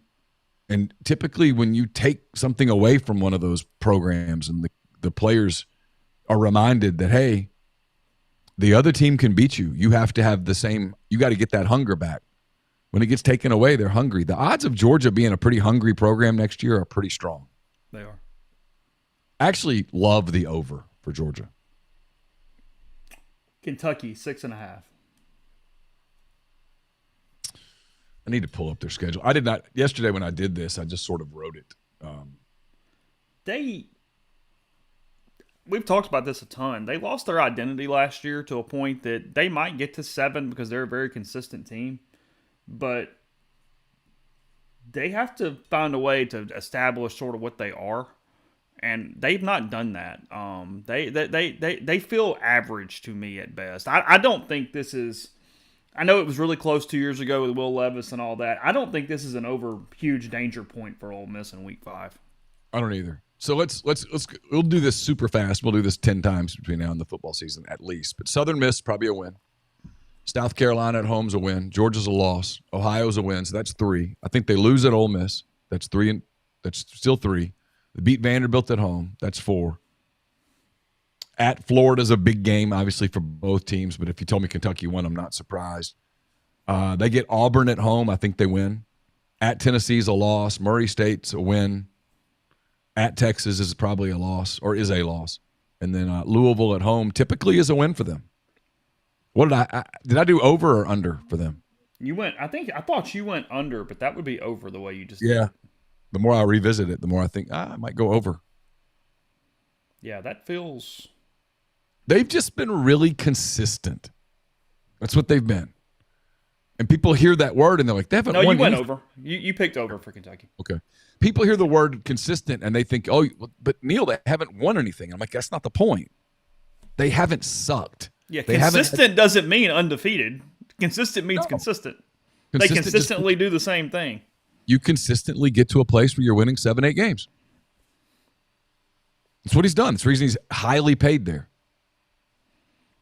And typically when you take something away from one of those programs and the players are reminded that, hey, the other team can beat you. You have to have you got to get that hunger back. When it gets taken away, they're hungry. The odds of Georgia being a pretty hungry program next year are pretty strong. They are. I actually love the over for Georgia. Kentucky 6.5. I need to pull up their schedule. I did not yesterday when I did this. I just sort of wrote it. We've talked about this a ton. They lost their identity last year to a point that they might get to 7 because they're a very consistent team, but they have to find a way to establish sort of what they are. And they've not done that. They feel average to me at best. I don't think this is. I know it was really close 2 years ago with Will Levis and all that. I don't think this is an huge danger point for Ole Miss in Week 5. I don't either. So we'll do this super fast. We'll do this 10 times between now and the football season at least. But Southern Miss probably a win. South Carolina at home's a win. Georgia's a loss. Ohio's a win. So that's 3. I think they lose at Ole Miss. That's 3, and that's still 3. They beat Vanderbilt at home. That's 4. At Florida's a big game, obviously, for both teams. But if you told me Kentucky won, I'm not surprised. They get Auburn at home. I think they win. At Tennessee's a loss. Murray State's a win. At Texas is probably a loss, or is a loss. And then Louisville at home typically is a win for them. What did I do over or under for them? I thought you went under, but that would be over the way you just did. The more I revisit it, the more I think, I might go over. Yeah, that feels... They've just been really consistent. That's what they've been. And people hear that word, and they're like, they haven't won No, you went anything. over. You picked over for Kentucky. Okay. People hear the word consistent, and they think, oh, but Neil, they haven't won anything. I'm like, that's not the point. They haven't sucked. Yeah, consistent doesn't mean undefeated. Consistent means consistent. They consistently do the same thing. You consistently get to a place where you're winning 7-8 games. That's what he's done. That's the reason he's highly paid there.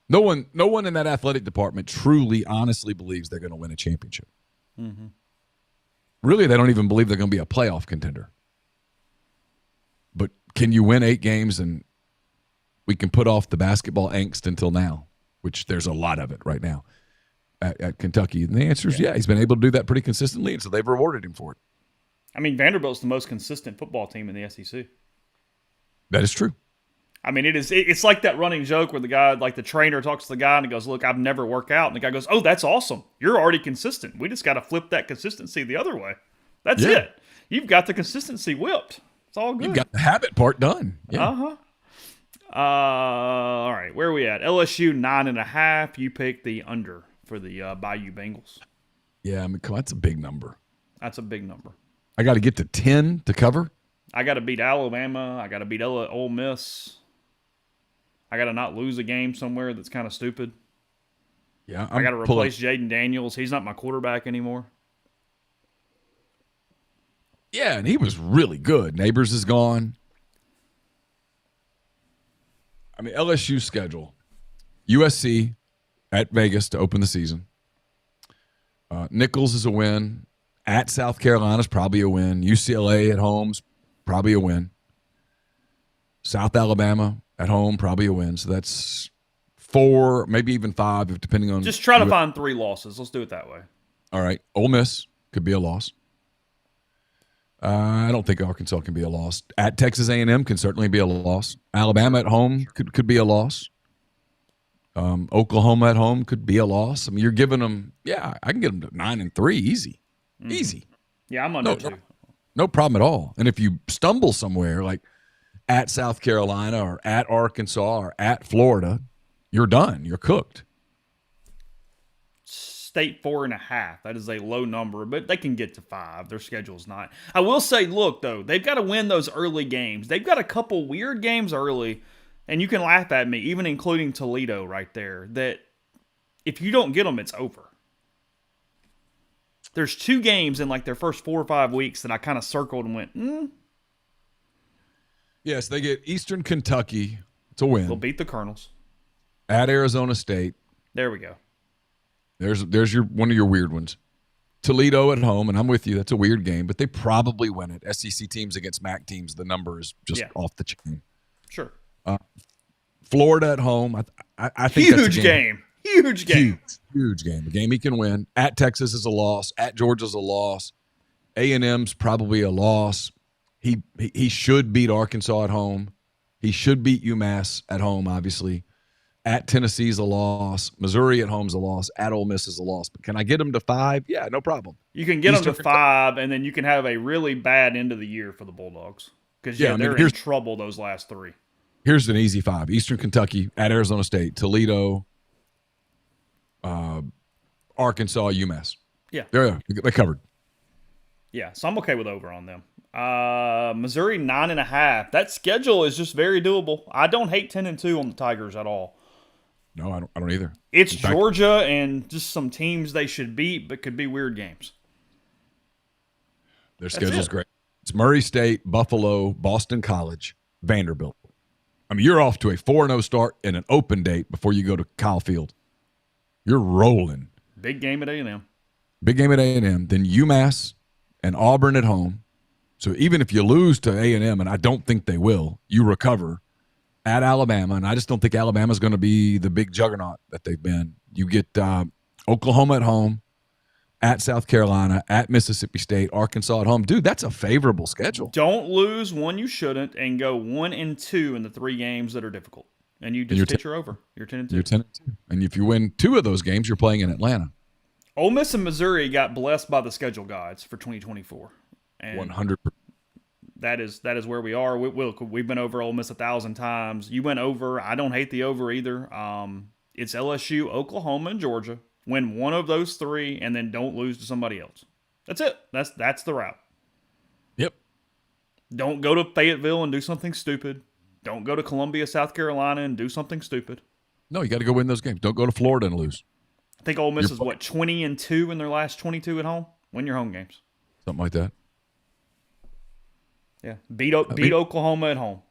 No one in that athletic department truly, honestly believes they're going to win a championship. Mm-hmm. Really, they don't even believe they're going to be a playoff contender. But can you win 8 games and we can put off the basketball angst until now, which there's a lot of it right now at Kentucky? And the answer is yeah. He's been able to do that pretty consistently, and so they've rewarded him for it. I mean, Vanderbilt's the most consistent football team in the SEC. That is true. I mean, it's like that running joke where the guy, like the trainer talks to the guy and he goes, look, I've never worked out. And the guy goes, oh, that's awesome. You're already consistent. We just got to flip that consistency the other way. That's it. You've got the consistency whipped. It's all good. You've got the habit part done. Yeah. Uh-huh. All right, where are we at? LSU 9.5. You picked the under for the Bayou Bengals. Yeah, I mean, come on, that's a big number. That's a big number. I got to get to 10 to cover. I got to beat Alabama. I got to beat Ole Miss. I got to not lose a game somewhere that's kind of stupid. Yeah, I got to replace Jaden Daniels. He's not my quarterback anymore. Yeah, and he was really good. Neighbors is gone. I mean, LSU's schedule. USC at Vegas to open the season. Nichols is a win. At South Carolina is probably a win. UCLA at home's probably a win. South Alabama at home, probably a win. So that's 4, maybe even 5, depending on. Just try to find 3 losses. Let's do it that way. All right. Ole Miss could be a loss. I don't think Arkansas can be a loss. At Texas A&M can certainly be a loss. Alabama at home could be a loss. Oklahoma at home could be a loss. I mean, you're giving them, I can get them to 9-3 easy. Mm-hmm. Easy. Yeah, I'm under two. No problem at all. And if you stumble somewhere like at South Carolina or at Arkansas or at Florida, you're done. You're cooked. State 4.5. That is a low number, but they can get to 5. Their schedule's not. I will say, look, though, they've got to win those early games. They've got a couple weird games early, and you can laugh at me, even including Toledo right there, that if you don't get them, it's over. There's 2 games in like their first 4 or 5 weeks that I kind of circled and went, Yes, they get Eastern Kentucky to win. They'll beat the Colonels. At Arizona State. There we go. There's your one of your weird ones. Toledo at home, and I'm with you. That's a weird game, but they probably win it. SEC teams against MAC teams, the number is just off the chain. Sure. Florida at home. I think that's huge game. Huge game. Huge game. A game he can win. At Texas is a loss. At Georgia's a loss. A&M's probably a loss. He should beat Arkansas at home. He should beat UMass at home, obviously. At Tennessee's a loss. Missouri at home's a loss. At Ole Miss is a loss. But can I get them to 5? Yeah, no problem. You can get them to 5, and then you can have a really bad end of the year for the Bulldogs. Because, they're in trouble those last 3. Here's an easy 5. Eastern Kentucky, at Arizona State, Toledo, Arkansas, UMass. Yeah. They're covered. Yeah, so I'm okay with over on them. Missouri, 9.5. That schedule is just very doable. I don't hate 10-2 on the Tigers at all. No, I don't either. It's Georgia and just some teams they should beat, but could be weird games. Their schedule's great. It's Murray State, Buffalo, Boston College, Vanderbilt. I mean, you're off to a 4-0 start and an open date before you go to Kyle Field. You're rolling. Big game at A&M. Big game at A&M. Then UMass and Auburn at home. So even if you lose to A&M, and I don't think they will, you recover at Alabama. And I just don't think Alabama's going to be the big juggernaut that they've been. You get Oklahoma at home, at South Carolina, at Mississippi State, Arkansas at home. Dude, that's a favorable schedule. Don't lose one you shouldn't and go 1-2 in the 3 games that are difficult. And you just pitch her over. You're 10-2. You're 10-2. And if you win 2 of those games, you're playing in Atlanta. Ole Miss and Missouri got blessed by the schedule guides for 2024. And 100%. That is where we are. We've been over Ole Miss 1,000 times. You went over. I don't hate the over either. It's LSU, Oklahoma, and Georgia. Win one of those 3, and then don't lose to somebody else. That's it. That's the route. Yep. Don't go to Fayetteville and do something stupid. Don't go to Columbia, South Carolina, and do something stupid. No, you got to go win those games. Don't go to Florida and lose. I think Ole Miss is 20-2 in their last 22 at home. Win your home games. Something like that. Yeah, beat Oklahoma at home.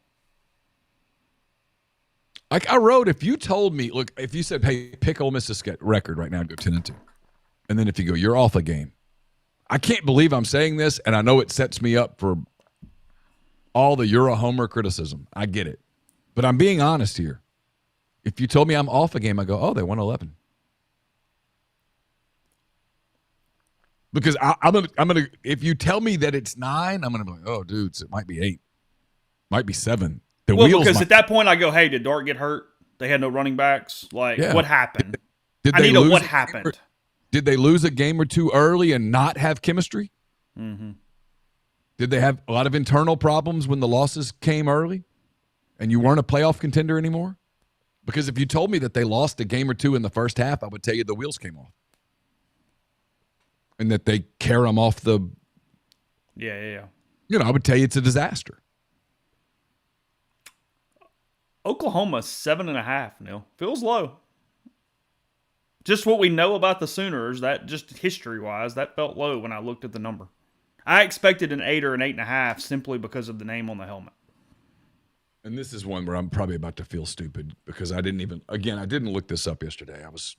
Like I wrote, if you told me, look, if you said, hey, pick Ole Miss's record right now and go 10-2, and then if you go, you're off a game. I can't believe I'm saying this, and I know it sets me up for all the you're a homer criticism. I get it. But I'm being honest here. If you told me I'm off a game, I go, oh, they won 11. Because I'm gonna. If you tell me that it's 9, I'm gonna be like, oh, dudes, it might be 8, might be 7. Because at that point I go, hey, did Dart get hurt? They had no running backs. What happened? I need what happened. Did they lose a game or 2 early and not have chemistry? Mm-hmm. Did they have a lot of internal problems when the losses came early, and you weren't a playoff contender anymore? Because if you told me that they lost a game or 2 in the first half, I would tell you the wheels came off. And that they carry them off the. Yeah. I would tell you it's a disaster. Oklahoma 7.5. Neil, feels low. Just what we know about the Sooners, that just history wise, that felt low when I looked at the number. I expected an 8 or an 8.5 simply because of the name on the helmet. And this is one where I'm probably about to feel stupid because I didn't look this up yesterday. I was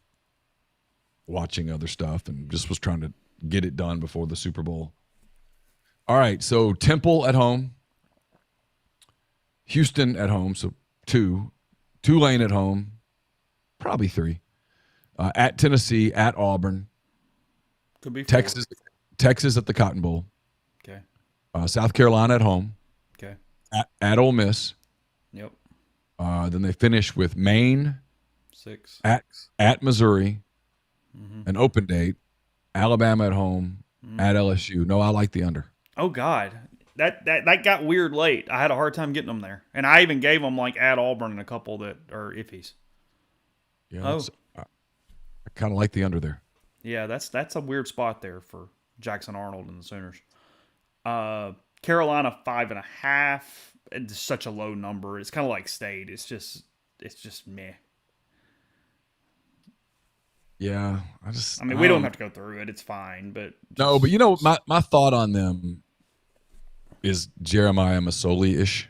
watching other stuff and just was trying to get it done before the Super Bowl. All right, so Temple at home, Houston at home, so 2, Tulane at home, probably 3, at Tennessee, at Auburn, could be 4. Texas at the Cotton Bowl, okay, South Carolina at home. Okay. At Ole Miss. Yep. Then they finish with Maine. 6. At Missouri. An open date. Alabama at home. At LSU. No, I like the under. Oh, God. That got weird late. I had a hard time getting them there. And I even gave them, like, at Auburn and a couple that are iffies. Yeah, I kind of like the under there. Yeah, that's a weird spot there for Jackson Arnold and the Sooners. Carolina 5.5. It's such a low number. It's kind of like State. It's just meh. Yeah, I mean, we don't have to go through it. It's fine, but no. But my thought on them is Jeremiah Masoli-ish.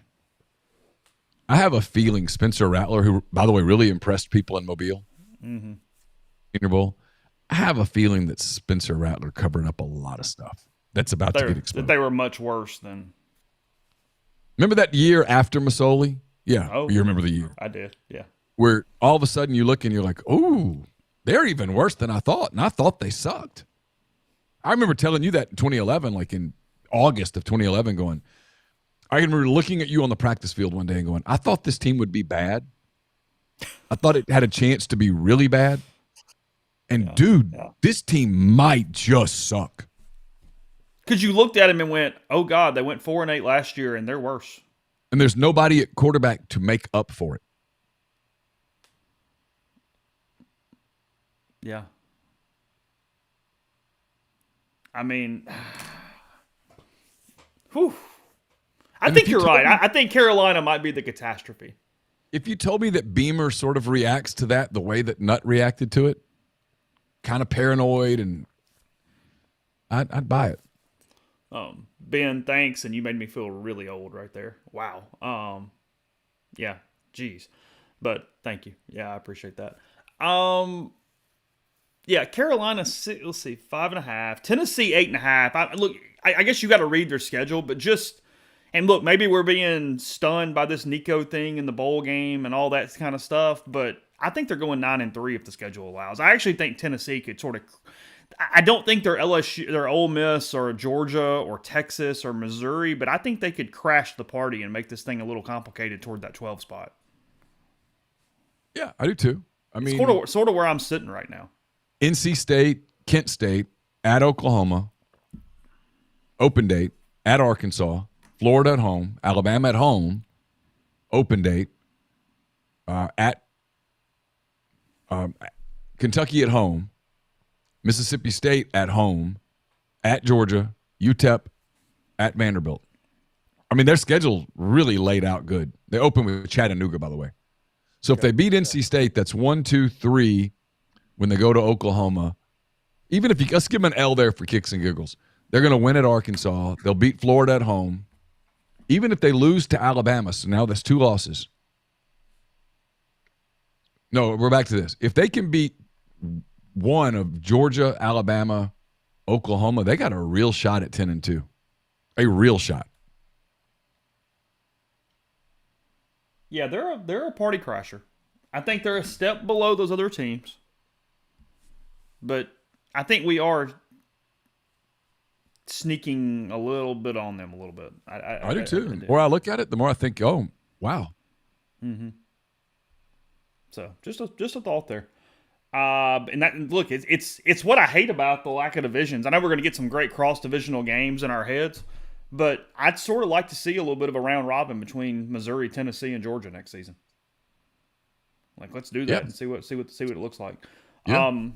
I have a feeling Spencer Rattler, who, by the way, really impressed people in Mobile, Senior Bowl. I have a feeling that Spencer Rattler covered up a lot of stuff that's about to get exposed. That they were much worse than. Remember that year after Masoli? Yeah, you remember the year. I did, yeah. Where all of a sudden you look and you're like, ooh, they're even worse than I thought, and I thought they sucked. I remember telling you that in 2011, like in August of 2011, going, I remember looking at you on the practice field one day and going, I thought this team would be bad. I thought it had a chance to be really bad. And, this team might just suck. Because you looked at him and went, oh, God, they went 4-8 last year, and they're worse. And there's nobody at quarterback to make up for it. Yeah. I mean, whew. I think you're right. I think Carolina might be the catastrophe. If you told me that Beamer sort of reacts to that the way that Nutt reacted to it, kind of paranoid, and I'd buy it. Ben, thanks, and you made me feel really old right there. Wow. Yeah, geez. But thank you. Yeah, I appreciate that. Yeah, Carolina, let's see, 5.5. Tennessee, 8.5. I guess you got to read their schedule, but and look, maybe we're being stunned by this Nico thing in the bowl game and all that kind of stuff, but I think they're going 9-3 if the schedule allows. I actually think Tennessee could sort of. I don't think they're LSU, they're Ole Miss or Georgia or Texas or Missouri, but I think they could crash the party and make this thing a little complicated toward that 12 spot. Yeah, I do too. I mean, sort of where I'm sitting right now. NC State, Kent State, at Oklahoma, open date, at Arkansas, Florida at home, Alabama at home, open date, at Kentucky at home, Mississippi State at home, at Georgia, UTEP, at Vanderbilt. I mean, their schedule really laid out good. They open with Chattanooga, by the way. So if they beat NC State, that's 1, 2, 3 when they go to Oklahoma. Even if let's give them an L there for kicks and giggles. They're going to win at Arkansas. They'll beat Florida at home. Even if they lose to Alabama, so now that's 2 losses. No, we're back to this. If they can beat one of Georgia, Alabama, Oklahoma, they got a real shot at 10-2. A real shot. Yeah, they're a party crasher. I think they're a step below those other teams. But I think we are sneaking a little bit on them a little bit. I do too. The more I look at it, the more I think, oh, wow. Mm-hmm. So just a thought there. And that, look, it's what I hate about the lack of divisions. I know we're going to get some great cross-divisional games in our heads, but I'd sort of like to see a little bit of a round robin between Missouri, Tennessee, and Georgia next season. Like, let's do that and see what it looks like. Yeah.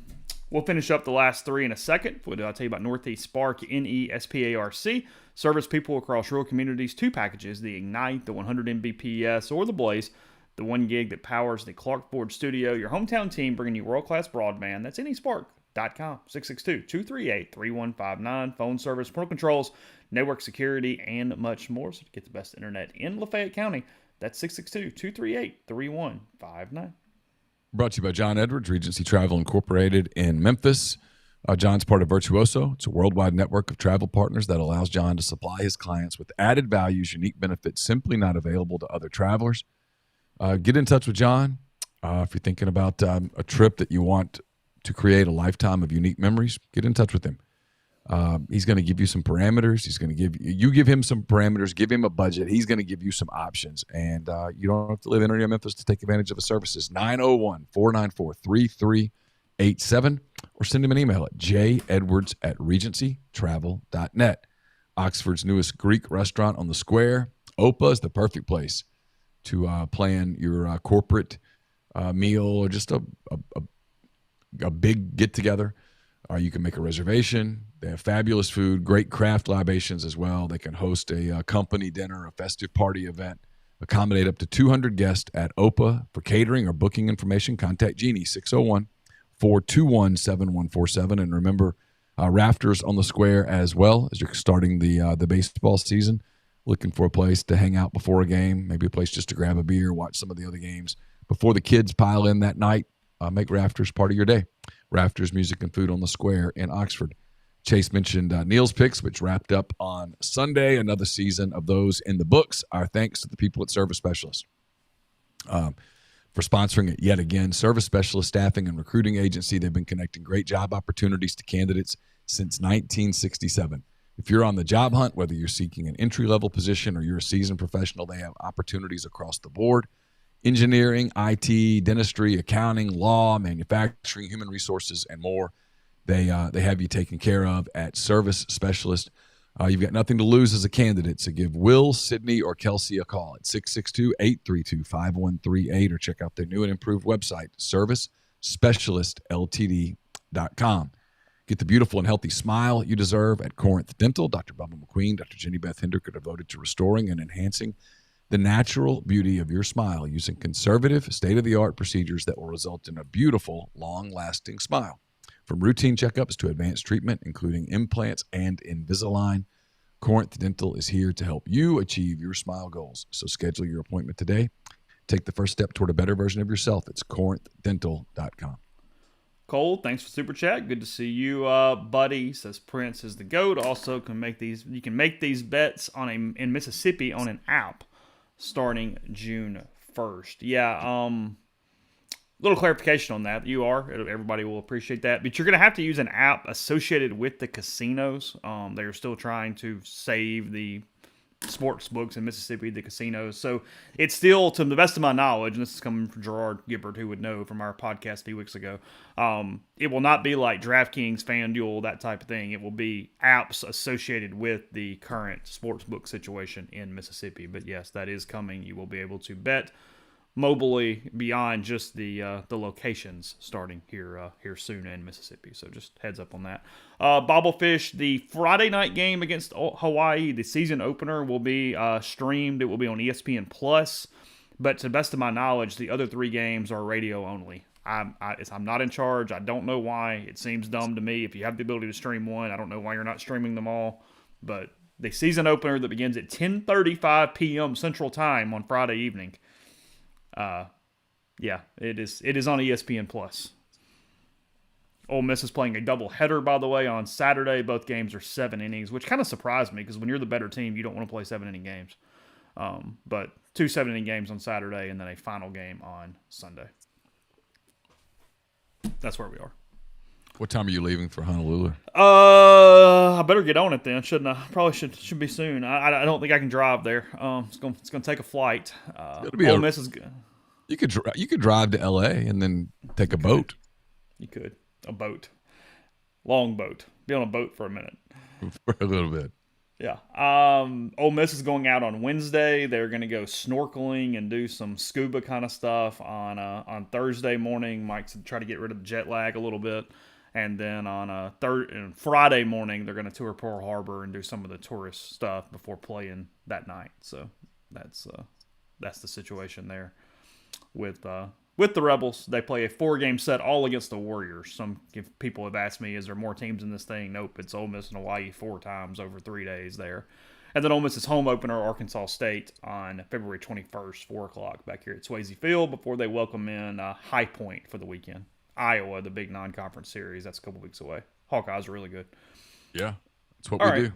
We'll finish up the last 3 in a second. I'll tell you about Northeast Spark, NESPARC. Service people across rural communities. 2 packages, the Ignite, the 100 Mbps, or the Blaze, the 1 gig that powers the Clark Ford studio. Your hometown team bringing you world-class broadband. That's nespark.com, 662-238-3159. Phone service, parental controls, network security, and much more. So to get the best internet in Lafayette County, that's 662-238-3159. Brought to you by John Edwards, Regency Travel Incorporated in Memphis. John's part of Virtuoso. It's a worldwide network of travel partners that allows John to supply his clients with added values, unique benefits simply not available to other travelers. Get in touch with John if you're thinking about a trip that you want to create a lifetime of unique memories. Get in touch with him. He's going to give you some parameters. He's going to give him some parameters, give him a budget. He's going to give you some options. And you don't have to live in or near Memphis to take advantage of his services. 901-494-3387 or send him an email at jedwards@regencytravel.net. Oxford's newest Greek restaurant on the square. Opa is the perfect place to plan your corporate meal or just a big get-together. You can make a reservation. They have fabulous food, great craft libations as well. They can host a company dinner, a festive party event, accommodate up to 200 guests at OPA. For catering or booking information, contact Jeannie, 601-421-7147. And remember, rafters on the square as well as you're starting the baseball season. Looking for a place to hang out before a game, maybe a place just to grab a beer, watch some of the other games before the kids pile in that night. Make Rafters part of your day. Rafters, music, and food on the square in Oxford. Chase mentioned Neal's Picks, which wrapped up on Sunday. Another season of those in the books. Our thanks to the people at Service Specialists for sponsoring it yet again. Service Specialist Staffing and Recruiting Agency. They've been connecting great job opportunities to candidates since 1967. If you're on the job hunt, whether you're seeking an entry-level position or you're a seasoned professional, they have opportunities across the board. Engineering, IT, dentistry, accounting, law, manufacturing, human resources, and more. They have you taken care of at Service Specialist. You've got nothing to lose as a candidate, so give Will, Sydney, or Kelsey a call at 662-832-5138 or check out their new and improved website, servicespecialistltd.com. Get the beautiful and healthy smile you deserve at Corinth Dental. Dr. Bubba McQueen, Dr. Jenny Beth Hendrick are devoted to restoring and enhancing the natural beauty of your smile using conservative, state-of-the-art procedures that will result in a beautiful, long-lasting smile. From routine checkups to advanced treatment, including implants and Invisalign, Corinth Dental is here to help you achieve your smile goals. So schedule your appointment today. Take the first step toward a better version of yourself. It's corinthdental.com. Cole, thanks for Super Chat. Good to see you, buddy. Says Prince is the GOAT. Also, you can make these bets in Mississippi on an app starting June 1st. Yeah, little clarification on that. Everybody will appreciate that. But you're going to have to use an app associated with the casinos. They are still trying to save the sports books in Mississippi, the casinos. So it's still, to the best of my knowledge, and this is coming from Gerard Gibbert, who would know from our podcast a few weeks ago, it will not be like DraftKings, FanDuel, that type of thing. It will be apps associated with the current sports book situation in Mississippi. But yes, that is coming. You will be able to bet mobily beyond just the locations starting here soon in Mississippi. So just heads up on that. Bobblefish, the Friday night game against Hawaii, the season opener, will be streamed. It will be on ESPN Plus. But to the best of my knowledge, the other three games are radio only. I'm not in charge. I don't know why. It seems dumb to me. If you have the ability to stream one, I don't know why you're not streaming them all. But the season opener that begins at 10:35 p.m. Central Time on Friday evening. It is on ESPN Plus. Ole Miss is playing a doubleheader, by the way, on Saturday. Both games are 7 innings, which kind of surprised me because when you're the better team, you don't want to play 7-inning games. But 2 7-inning games on Saturday and then a final game on Sunday. That's where we are. What time are you leaving for Honolulu? I better get on it then, shouldn't I? Probably should be soon. I don't think I can drive there. It's gonna take a flight. Ole Miss is good. You could drive to L.A. and then take a boat. You could a boat, long boat. Be on a boat for a minute. For a little bit. Yeah. Ole Miss is going out on Wednesday. They're going to go snorkeling and do some scuba kind of stuff on Thursday morning. Mike's try to get rid of the jet lag a little bit. And then on Friday morning, they're going to tour Pearl Harbor and do some of the tourist stuff before playing that night. So that's the situation there with the Rebels. They play a 4-game set all against the Warriors. If people have asked me, is there more teams in this thing? Nope, it's Ole Miss and Hawaii 4 times over 3 days there. And then Ole Miss's home opener, Arkansas State, on February 21st, 4 o'clock back here at Swayze Field before they welcome in High Point for the weekend. Iowa, the big non-conference series. That's a couple weeks away. Hawkeyes are really good. Yeah, that's what we do.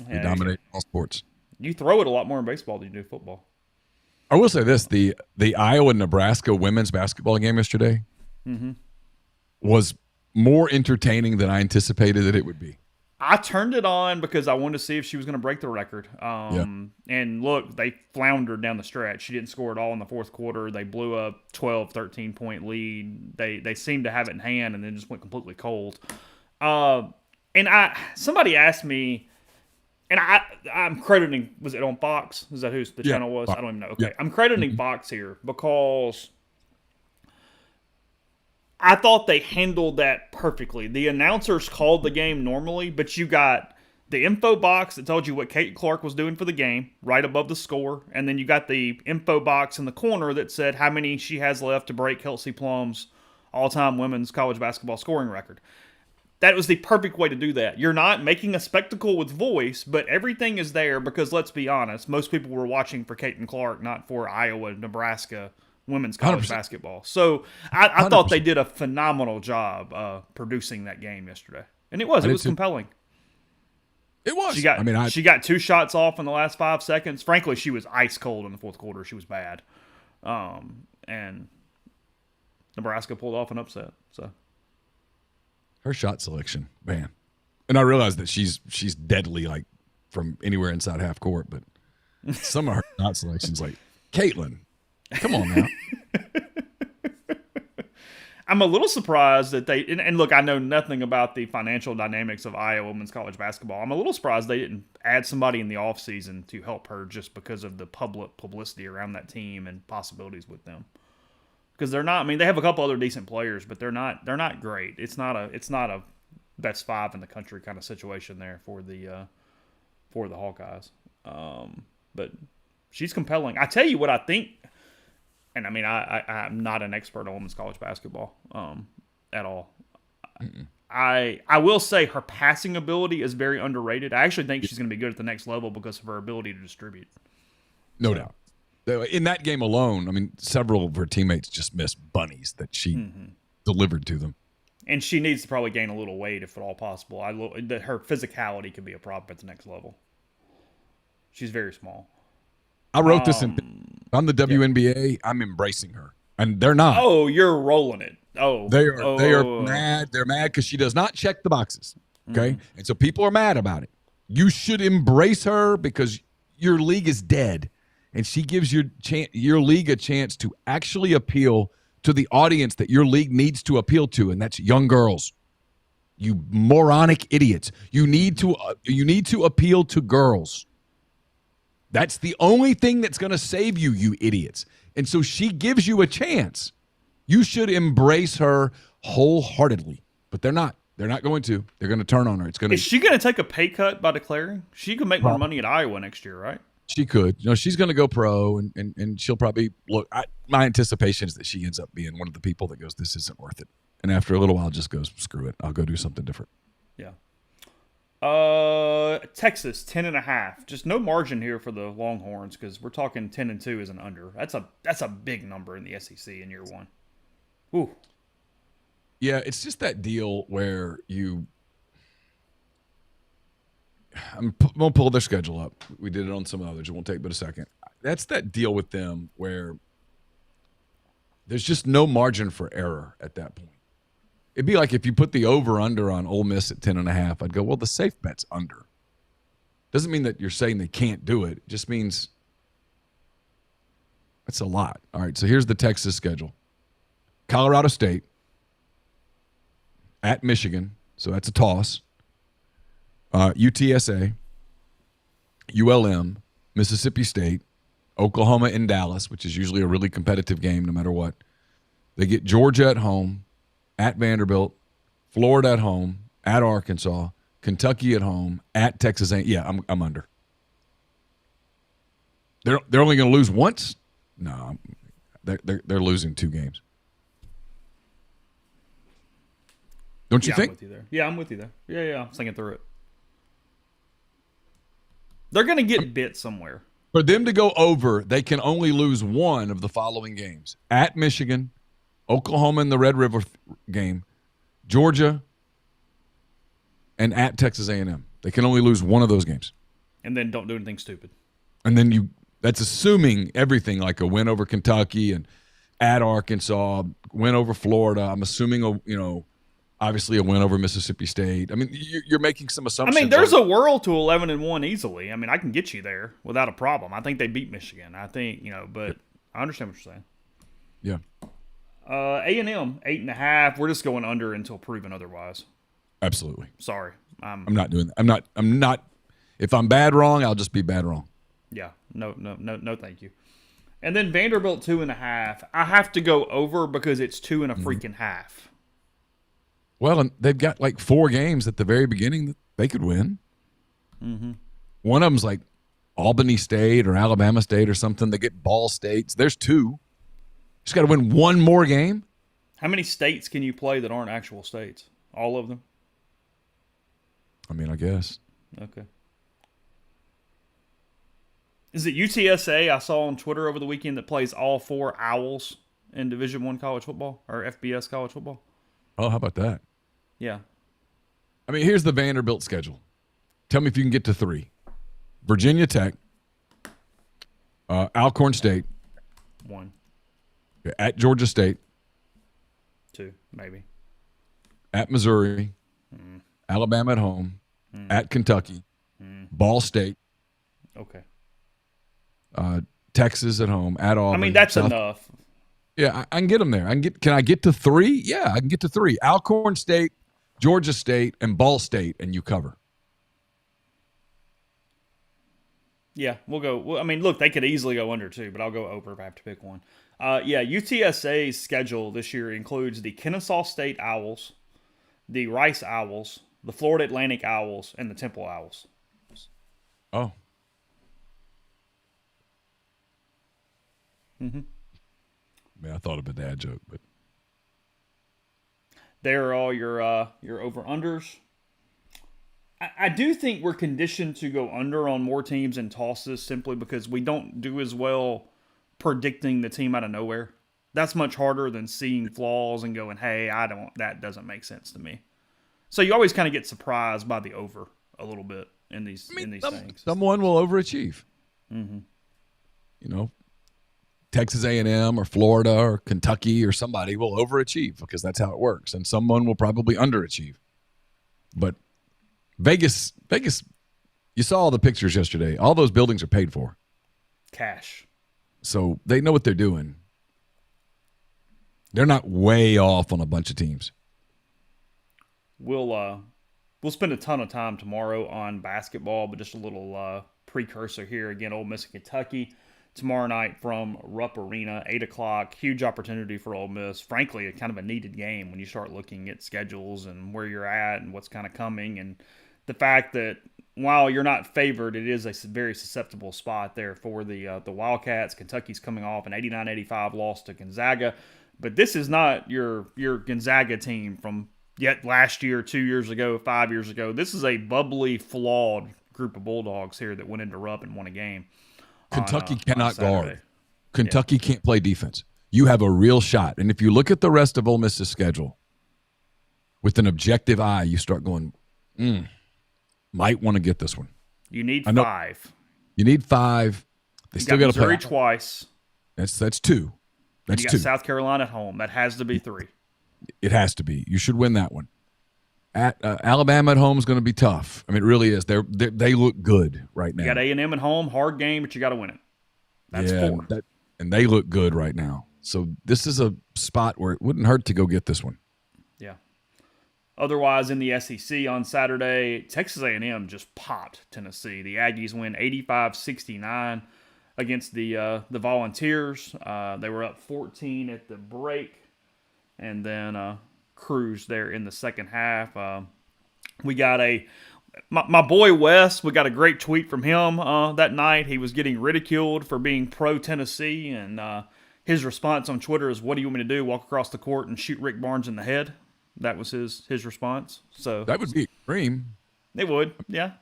We dominate all sports. You throw it a lot more in baseball than you do football. I will say this: the Iowa-Nebraska women's basketball game yesterday was more entertaining than I anticipated that it would be. I turned it on because I wanted to see if she was going to break the record. And look, they floundered down the stretch. She didn't score at all in the fourth quarter. They blew a 12, 13-point lead. They seemed to have it in hand and then just went completely cold. Somebody asked me, and I'm crediting, was it on Fox? Is that who the channel was? Fox. I don't even know. Okay. I'm crediting Fox here because I thought they handled that perfectly. The announcers called the game normally, but you got the info box that told you what Kate Clark was doing for the game right above the score, and then you got the info box in the corner that said how many she has left to break Kelsey Plum's all-time women's college basketball scoring record. That was the perfect way to do that. You're not making a spectacle with voice, but everything is there because, let's be honest, most people were watching for Kate and Clark, not for Iowa, Nebraska women's college 100%. basketball. So I thought they did a phenomenal job producing that game yesterday. And it was compelling. It was. She got 2 shots off in the last 5 seconds. Frankly, she was ice cold in the fourth quarter. She was bad. And Nebraska pulled off an upset. So her shot selection, man. And I realize that she's deadly, like, from anywhere inside half court, but some of her shot selections, like, Caitlin, come on now. I'm a little surprised that they, and look, I know nothing about the financial dynamics of Iowa women's college basketball. I'm a little surprised they didn't add somebody in the offseason to help her just because of the publicity around that team and possibilities with them. Because they're not, they have a couple other decent players, but they're not great. It's not a best 5 in the country kind of situation there for the Hawkeyes. But she's compelling. I tell you what I think. And I'm not an expert on women's college basketball at all. I will say her passing ability is very underrated. I actually think she's going to be good at the next level because of her ability to distribute. No doubt. In that game alone, several of her teammates just missed bunnies that she delivered to them. And she needs to probably gain a little weight if at all possible. Her physicality could be a problem at the next level. She's very small. I wrote this on the WNBA. I'm embracing her, and they're not. Oh, you're rolling it. Oh, they are mad. They're mad because she does not check the boxes. Okay, and so people are mad about it. You should embrace her because your league is dead, and she gives your league a chance to actually appeal to the audience that your league needs to appeal to, and that's young girls. You moronic idiots! You need to appeal to girls. That's the only thing that's going to save you, you idiots. And so she gives you a chance. You should embrace her wholeheartedly. But they're not. They're not going to. They're going to turn on her. Is she going to take a pay cut by declaring? She could make more money at Iowa next year, right? She could. She's going to go pro, and she'll probably look. My anticipation is that she ends up being one of the people that goes, this isn't worth it. And after a little while, just goes, screw it. I'll go do something different. Yeah. Texas 10.5. Just no margin here for the Longhorns because we're talking 10-2 as an under. That's a big number in the SEC in year one. Ooh. Yeah, it's just that deal where I'm going to pull their schedule up. We did it on some others. It won't take but a second. That's that deal with them where there's just no margin for error at that point. It'd be like if you put the over-under on Ole Miss at 10.5. I'd go, well, the safe bet's under. Doesn't mean that you're saying they can't do it. It just means it's a lot. All right, so here's the Texas schedule. Colorado State, at Michigan, so that's a toss. UTSA, ULM, Mississippi State, Oklahoma and Dallas, which is usually a really competitive game no matter what. They get Georgia at home, at Vanderbilt, Florida at home, at Arkansas, Kentucky at home, at Texas A&M. Yeah, I'm under. They're only going to lose once? No, they're losing 2 games. Don't you think? I'm with you there. Yeah, I'm with you there. Yeah, I'm thinking through it. They're going to get bit somewhere. For them to go over, they can only lose one of the following games. At Michigan, Oklahoma in the Red River game, Georgia, and at Texas A&M. They can only lose one of those games. And then don't do anything stupid. And then that's assuming everything, like a win over Kentucky and at Arkansas, win over Florida. I'm assuming, Obviously, a win over Mississippi State. I mean, you're making some I assumptions. mean, there's a world to 11-1 easily. I mean, I can get you there without a problem. I think they beat Michigan. I think, but I understand what you're saying. Yeah. A&M 8.5. We're just going under until proven otherwise. Absolutely. Sorry, I'm not doing that. I'm not. If I'm bad wrong, I'll just be bad wrong. Yeah. No. Thank you. And then Vanderbilt 2.5. I have to go over because it's 2 and a freaking half. Well, and they've got like 4 games at the very beginning that they could win. Mm-hmm. One of them's like Albany State or Alabama State or something. They get Ball States. There's 2. Just got to win one more game. How many states can you play that aren't actual states? All of them? I mean, I guess. Okay. Is it UTSA I saw on Twitter over the weekend that plays all 4 Owls in Division I college football or FBS college football? Oh, how about that? Yeah. I mean, here's the Vanderbilt schedule. Tell me if you can get to 3. Virginia Tech, Alcorn State, 1, at Georgia State, 2, maybe. at Missouri, Alabama at home, at Kentucky, Ball State, Okay. Texas at home, at Auburn. I mean, that's enough. Yeah, I can get them there. Can I get to 3? Yeah, I can get to 3. Alcorn State, Georgia State, and Ball State, and you cover. Yeah, we'll go. Well, I mean, look, they could easily go under 2, but I'll go over if I have to pick one. UTSA's schedule this year includes the Kennesaw State Owls, the Rice Owls, the Florida Atlantic Owls, and the Temple Owls. Oh. Mm-hmm. I mean, I thought of a dad joke, but There are all your over-unders. I do think we're conditioned to go under on more teams and tosses simply because we don't do as well predicting the team out of nowhere. That's much harder than seeing flaws and going, hey, that doesn't make sense to me. So you always kind of get surprised by the over a little bit in these things. Someone will overachieve. Mm-hmm. Texas A&M or Florida or Kentucky or somebody will overachieve because that's how it works, and someone will probably underachieve. But Vegas, you saw all the pictures yesterday. All those buildings are paid for. Cash. So they know what they're doing. They're not way off on a bunch of teams. We'll spend a ton of time tomorrow on basketball, but just a little precursor here. Again, Ole Miss and Kentucky tomorrow night from Rupp Arena, 8 o'clock. Huge opportunity for Ole Miss. Frankly, kind of a needed game when you start looking at schedules and where you're at and what's kind of coming. And the fact that while you're not favored, it is a very susceptible spot there for the Wildcats. Kentucky's coming off an 89-85 loss to Gonzaga. But this is not your Gonzaga team from yet last year, 2 years ago, 5 years ago. This is a bubbly, flawed group of Bulldogs here that went into Rupp and won a game. Kentucky cannot guard. Kentucky can't play defense. You have a real shot. And if you look at the rest of Ole Miss's schedule with an objective eye, you start going, might want to get this one. You need 5. You need 5. They still got to play Missouri twice. That's 2. That's you got 2. South Carolina at home. That has to be 3. It has to be. You should win that one. At Alabama at home is going to be tough. I mean, it really is. They look good right now. You got A&M at home, hard game, but you got to win it. That's 4. And they look good right now. So this is a spot where it wouldn't hurt to go get this one. Yeah. Otherwise, in the SEC on Saturday, Texas A&M just popped Tennessee. The Aggies win 85-69 against the Volunteers. They were up 14 at the break, and then cruised there in the second half. We got my boy Wes. We got a great tweet from him that night. He was getting ridiculed for being pro Tennessee, and his response on Twitter is, "What do you want me to do? Walk across the court and shoot Rick Barnes in the head?" That was his response. So that would be extreme. It would, yeah.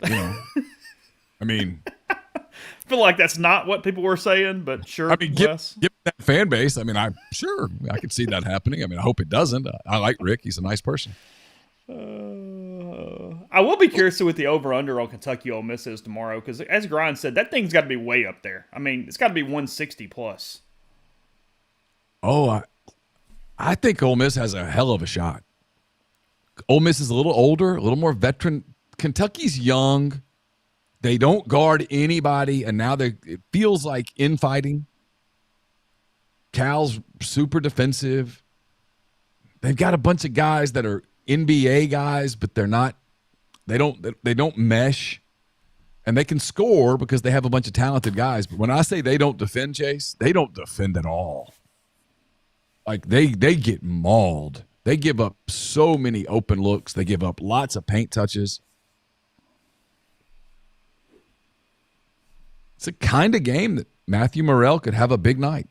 I mean, I feel like that's not what people were saying, but sure. I mean, give that fan base. I mean, I could see that happening. I mean, I hope it doesn't. I like Rick. He's a nice person. I will be curious to what the over-under on Kentucky Ole Miss is tomorrow, because as Grind said, that thing's got to be way up there. I mean, it's got to be 160 plus. Oh, I think Ole Miss has a hell of a shot. Ole Miss is a little older, a little more veteran. Kentucky's young. They don't guard anybody, and now it feels like infighting. Cal's super defensive. They've got a bunch of guys that are NBA guys, but they're not. They don't mesh, and they can score because they have a bunch of talented guys. But when I say they don't defend, Chase, they don't defend at all. Like they get mauled. They give up so many open looks. They give up lots of paint touches. It's a kind of game that Matthew Morrell could have a big night.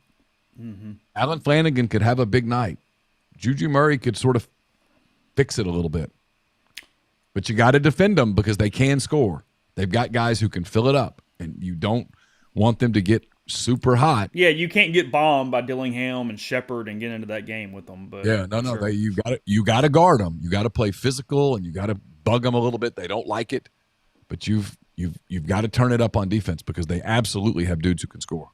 Mm-hmm. Alan Flanagan could have a big night. Juju Murray could sort of fix it a little bit. But you got to defend them because they can score. They've got guys who can fill it up, and you don't want them to get super hot. Yeah, you can't get bombed by Dillingham and Shepard and get into that game with them. But yeah, no, sure. You got to guard them. You got to play physical, and you got to bug them a little bit. They don't like it, but you've got to turn it up on defense because they absolutely have dudes who can score.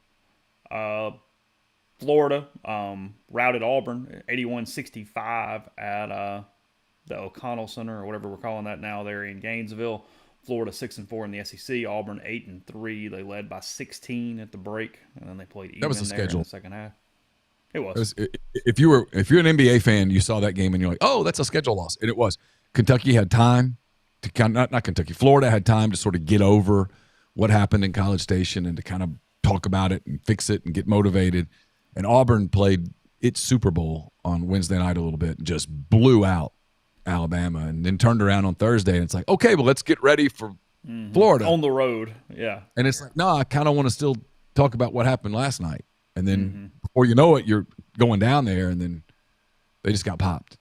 Florida routed Auburn 81-65 at the O'Connell Center or whatever we're calling that now. They're in Gainesville. Florida 6-4 in the SEC. Auburn 8-3. They led by 16 at the break, and then they played even there schedule. In the second half. It was. If you're an NBA fan, you saw that game and you're like, oh, that's a schedule loss, and it was. Kentucky had time to not Kentucky. Florida had time to sort of get over what happened in College Station and to kind of talk about it and fix it and get motivated. And Auburn played its Super Bowl on Wednesday night a little bit and just blew out Alabama, and then turned around on Thursday, and it's like, okay, well, let's get ready for Florida. On the road, yeah. And it's like, no, I kind of want to still talk about what happened last night. And then before you know it, you're going down there, and then they just got popped.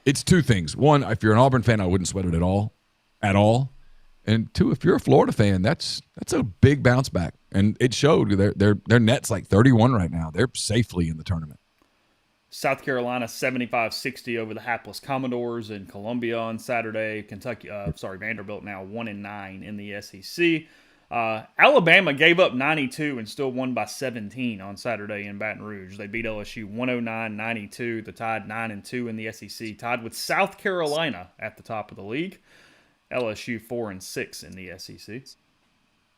It's two things. One, if you're an Auburn fan, I wouldn't sweat it at all. And two, if you're a Florida fan, that's a big bounce back. And it showed. Their net's like 31 right now. They're safely in the tournament. South Carolina 75-60 over the hapless Commodores in Columbia on Saturday. Vanderbilt now 1-9 in the SEC. Alabama gave up 92 and still won by 17 on Saturday in Baton Rouge. They beat LSU 109-92. They tied 9-2 in the SEC, tied with South Carolina at the top of the league. LSU 4-6 in the SEC.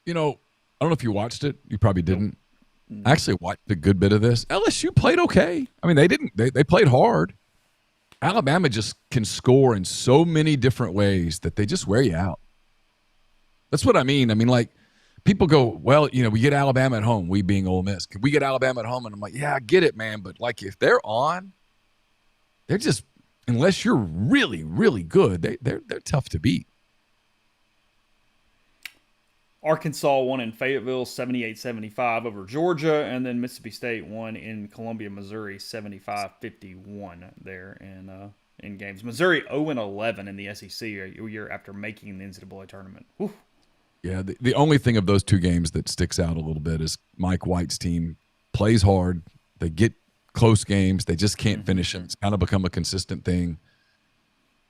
You know, I don't know if you watched it. You probably didn't. I actually watched a good bit of this. LSU played okay. I mean, they played hard. Alabama just can score in so many different ways that they just wear you out. That's what I mean. I mean, like, people go, well, you know, we get Alabama at home, we being Ole Miss. Can we get Alabama at home? And I'm like, yeah, I get it, man. But, like, if they're on, they're just, unless you're really, really good, they're tough to beat. Arkansas won in Fayetteville 78-75 over Georgia, and then Mississippi State won in Columbia, Missouri 75-51 there in games. Missouri 0-11 in the SEC a year after making the NCAA tournament. Whew. Yeah, the only thing of those two games that sticks out a little bit is Mike White's team plays hard. They get close games. They just can't finish them. It's kind of become a consistent thing.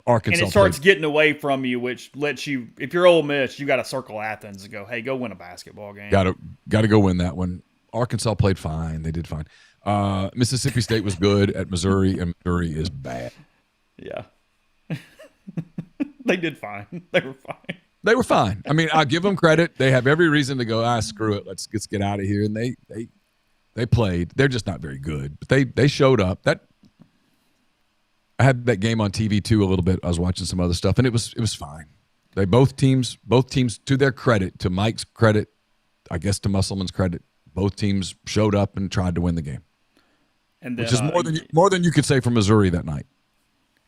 Arkansas, and it starts getting away from you, which lets you, if you're Ole Miss, you got to circle Athens and go, hey, go win a basketball game. Got to go win that one. Arkansas played fine. They did fine. Mississippi State was good at Missouri, and Missouri is bad. Yeah. They did fine. They were fine. They were fine. I mean, I'll give them credit. They have every reason to go, screw it. Let's get out of here. And they played. They're just not very good. But they showed up. I had that game on TV too a little bit. I was watching some other stuff, and it was fine. They both teams, to their credit, to Mike's credit, I guess to Musselman's credit, both teams showed up and tried to win the game. And then, which is more than you could say for Missouri that night.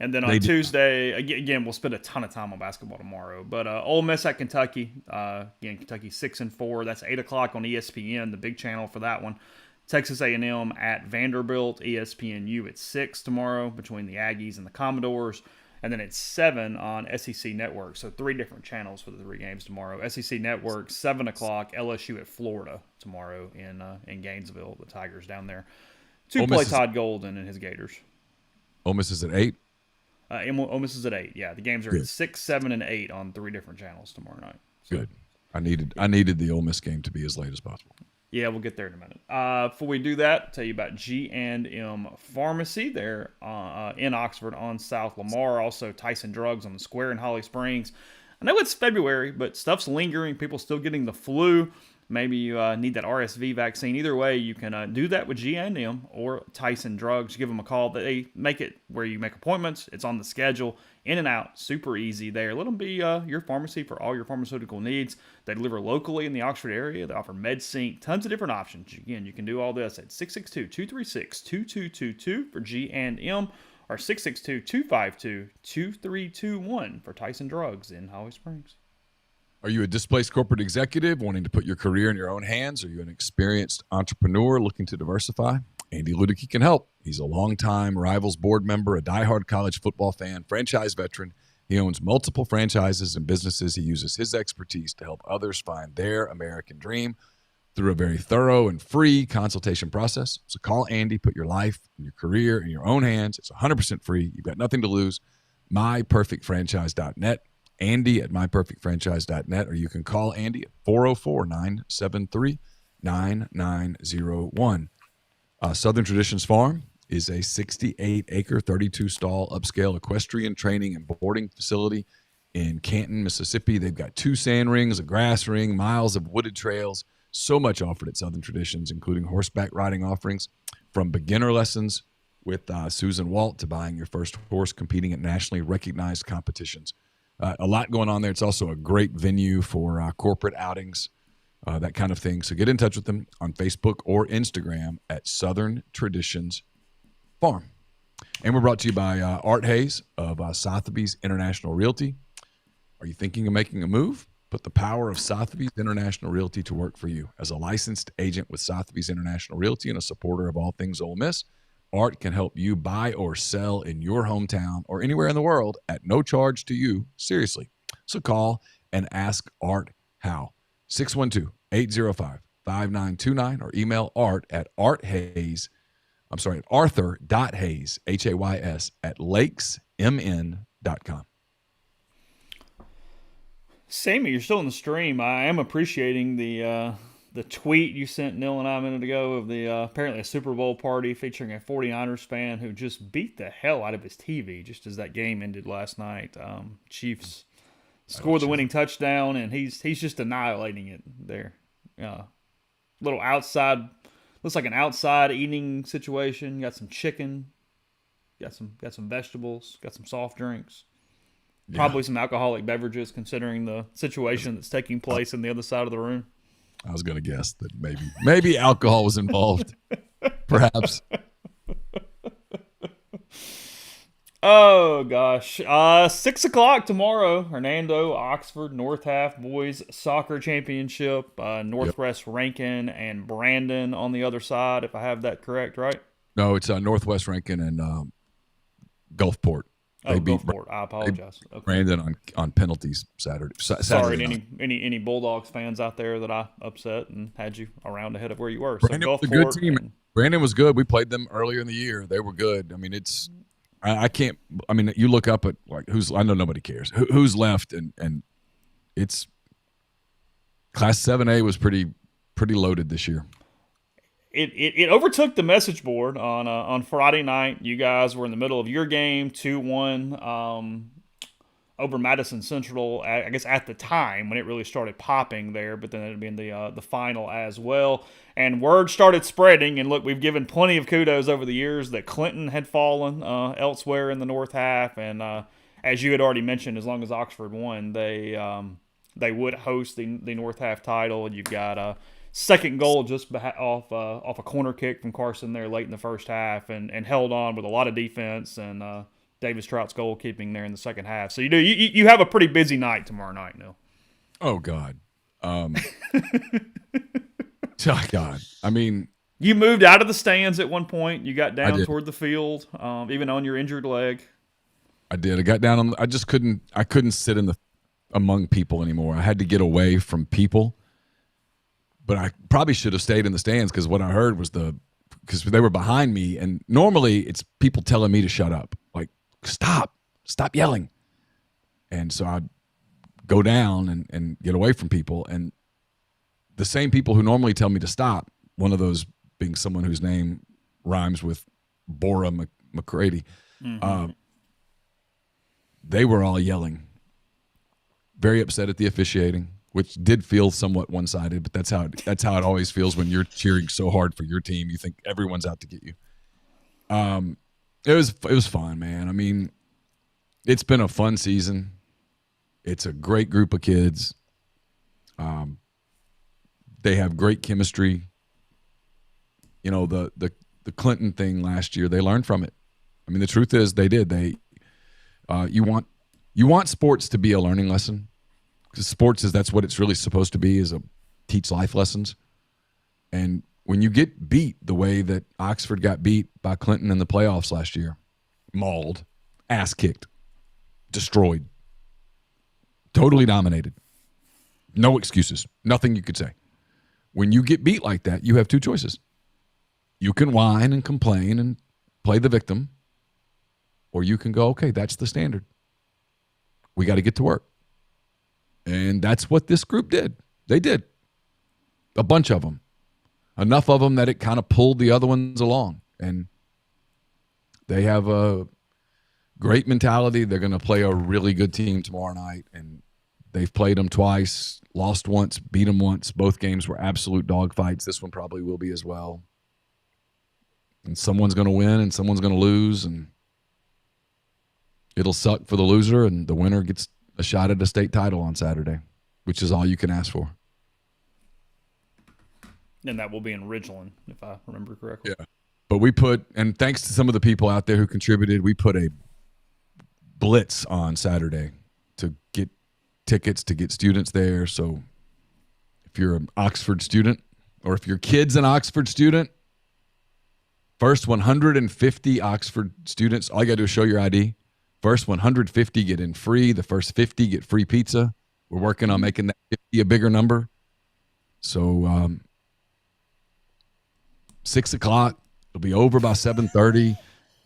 And then on Tuesday, again, we'll spend a ton of time on basketball tomorrow. But Ole Miss at Kentucky, again, Kentucky 6-4. That's 8:00 on ESPN, the big channel for that one. Texas A&M at Vanderbilt, ESPNU at 6 tomorrow between the Aggies and the Commodores. And then it's 7 on SEC Network. So 3 different channels for the 3 games tomorrow. SEC Network, 7:00, LSU at Florida tomorrow in Gainesville, the Tigers down there. To play Todd Golden and his Gators. Ole Miss is at 8? Ole Miss is at 8, yeah. The games are at 6, 7, and 8 on 3 different channels tomorrow night. So. Good. I needed the Ole Miss game to be as late as possible. Yeah, we'll get there in a minute. Before we do that, I'll tell you about G&M Pharmacy. They're in Oxford on South Lamar. Also, Tyson Drugs on the Square in Holly Springs. I know it's February, but stuff's lingering. People still getting the flu. Maybe you need that RSV vaccine. Either way, you can do that with G&M or Tyson Drugs. Give them a call. They make it where you make appointments. It's on the schedule, in and out, super easy there. Let them be your pharmacy for all your pharmaceutical needs. They deliver locally in the Oxford area. They offer MedSync, tons of different options. Again, you can do all this at 662-236-2222 for G&M or 662-252-2321 for Tyson Drugs in Holly Springs. Are you a displaced corporate executive wanting to put your career in your own hands? Are you an experienced entrepreneur looking to diversify? Andy Ludicky can help. He's a longtime Rivals board member, a diehard college football fan, franchise veteran. He owns multiple franchises and businesses. He uses his expertise to help others find their American dream through a very thorough and free consultation process. So call Andy, put your life and your career in your own hands. It's 100% free. You've got nothing to lose. myperfectfranchise.net. Andy at myperfectfranchise.net, or you can call Andy at 404-973-9901. Southern Traditions Farm is a 68-acre, 32-stall upscale equestrian training and boarding facility in Canton, Mississippi. They've got 2 sand rings, a grass ring, miles of wooded trails, so much offered at Southern Traditions, including horseback riding offerings, from beginner lessons with Susan Walt to buying your first horse, competing at nationally recognized competitions. A lot going on there. It's also a great venue for corporate outings, that kind of thing. So get in touch with them on Facebook or Instagram at Southern Traditions Farm. And we're brought to you by Art Hayes of Sotheby's International Realty. Are you thinking of making a move? Put the power of Sotheby's International Realty to work for you. As a licensed agent with Sotheby's International Realty and a supporter of all things Ole Miss, Art can help you buy or sell in your hometown or anywhere in the world at no charge to you. Seriously. So call and ask Art how. 612-805-5929 or email Art at arthayes, Arthur.Hayes, Hays, at lakesmn.com. Sammy, you're still in the stream. I am appreciating the tweet you sent Neil and I a minute ago of the apparently a Super Bowl party featuring a 49ers fan who just beat the hell out of his TV just as that game ended last night. Chiefs scored the winning touchdown, and he's just annihilating it there. Little outside, looks like an outside eating situation. Got some chicken, got some vegetables, got some soft drinks. Probably some alcoholic beverages, considering the situation that's taking place in the other side of the room. I was going to guess that maybe alcohol was involved, perhaps. Oh, gosh. 6 o'clock tomorrow, Hernando, Oxford, North Half Boys Soccer Championship. Northwest Rankin and Brandon on the other side, if I have that correct, right? No, it's Northwest Rankin and Gulfport. They beat Gulfport. I apologize. Okay. Brandon on penalties Saturday. Sorry night. to any Bulldogs fans out there that I upset and had you around ahead of where you were. Brandon was a good team. Brandon was good. We played them earlier in the year. They were good. I mean, I can't. I mean, you look up at like who's. I know nobody cares who's left, and it's Class 7A was pretty loaded this year. It overtook the message board on Friday night. You guys were in the middle of your game, 2-1 over Madison Central. I guess at the time when it really started popping there, but then it had been the final as well. And word started spreading. And look, we've given plenty of kudos over the years that Clinton had fallen elsewhere in the North Half, and as you had already mentioned, as long as Oxford won, they would host the North Half title. And you've got second goal just off a corner kick from Carson there late in the first half, and held on with a lot of defense and Davis Trout's goalkeeping there in the second half. So you have a pretty busy night tomorrow night, Neil. Oh God, God. I mean, you moved out of the stands at one point. You got down toward the field, even on your injured leg. I did. I got down on. I just couldn't. I couldn't sit among people anymore. I had to get away from people. But I probably should have stayed in the stands because what I heard was because they were behind me, and normally it's people telling me to shut up, like stop yelling, and so I'd go down and get away from people. And the same people who normally tell me to stop, one of those being someone whose name rhymes with McCready, they were all yelling, very upset at the officiating, which did feel somewhat one-sided, but that's how it always feels when you're cheering so hard for your team. You think everyone's out to get you. It was fun, man. I mean, it's been a fun season. It's a great group of kids. They have great chemistry. You know, the Clinton thing last year, they learned from it. I mean, the truth is they did. You want sports to be a learning lesson, because sports that's what it's really supposed to be, is teach life lessons. And when you get beat the way that Oxford got beat by Clinton in the playoffs last year, mauled, ass kicked, destroyed, totally dominated, no excuses, nothing you could say. When you get beat like that, you have two choices. You can whine and complain and play the victim, or you can go, okay, that's the standard. We got to get to work. And that's what this group did. They did. A bunch of them. Enough of them that it kind of pulled the other ones along. And they have a great mentality. They're going to play a really good team tomorrow night. And they've played them twice, lost once, beat them once. Both games were absolute dogfights. This one probably will be as well. And someone's going to win and someone's going to lose. And it'll suck for the loser, and the winner gets a shot at a state title on Saturday, which is all you can ask for. And that will be in Ridgeland, if I remember correctly. Yeah. But and thanks to some of the people out there who contributed, we put a blitz on Saturday to get tickets, to get students there. So if you're an Oxford student, or if your kid's an Oxford student, first 150 Oxford students, all you got to do is show your ID. First 150 get in free. The first 50 get free pizza. We're working on making that 50 a bigger number. So 6 o'clock. It'll be over by 7:30.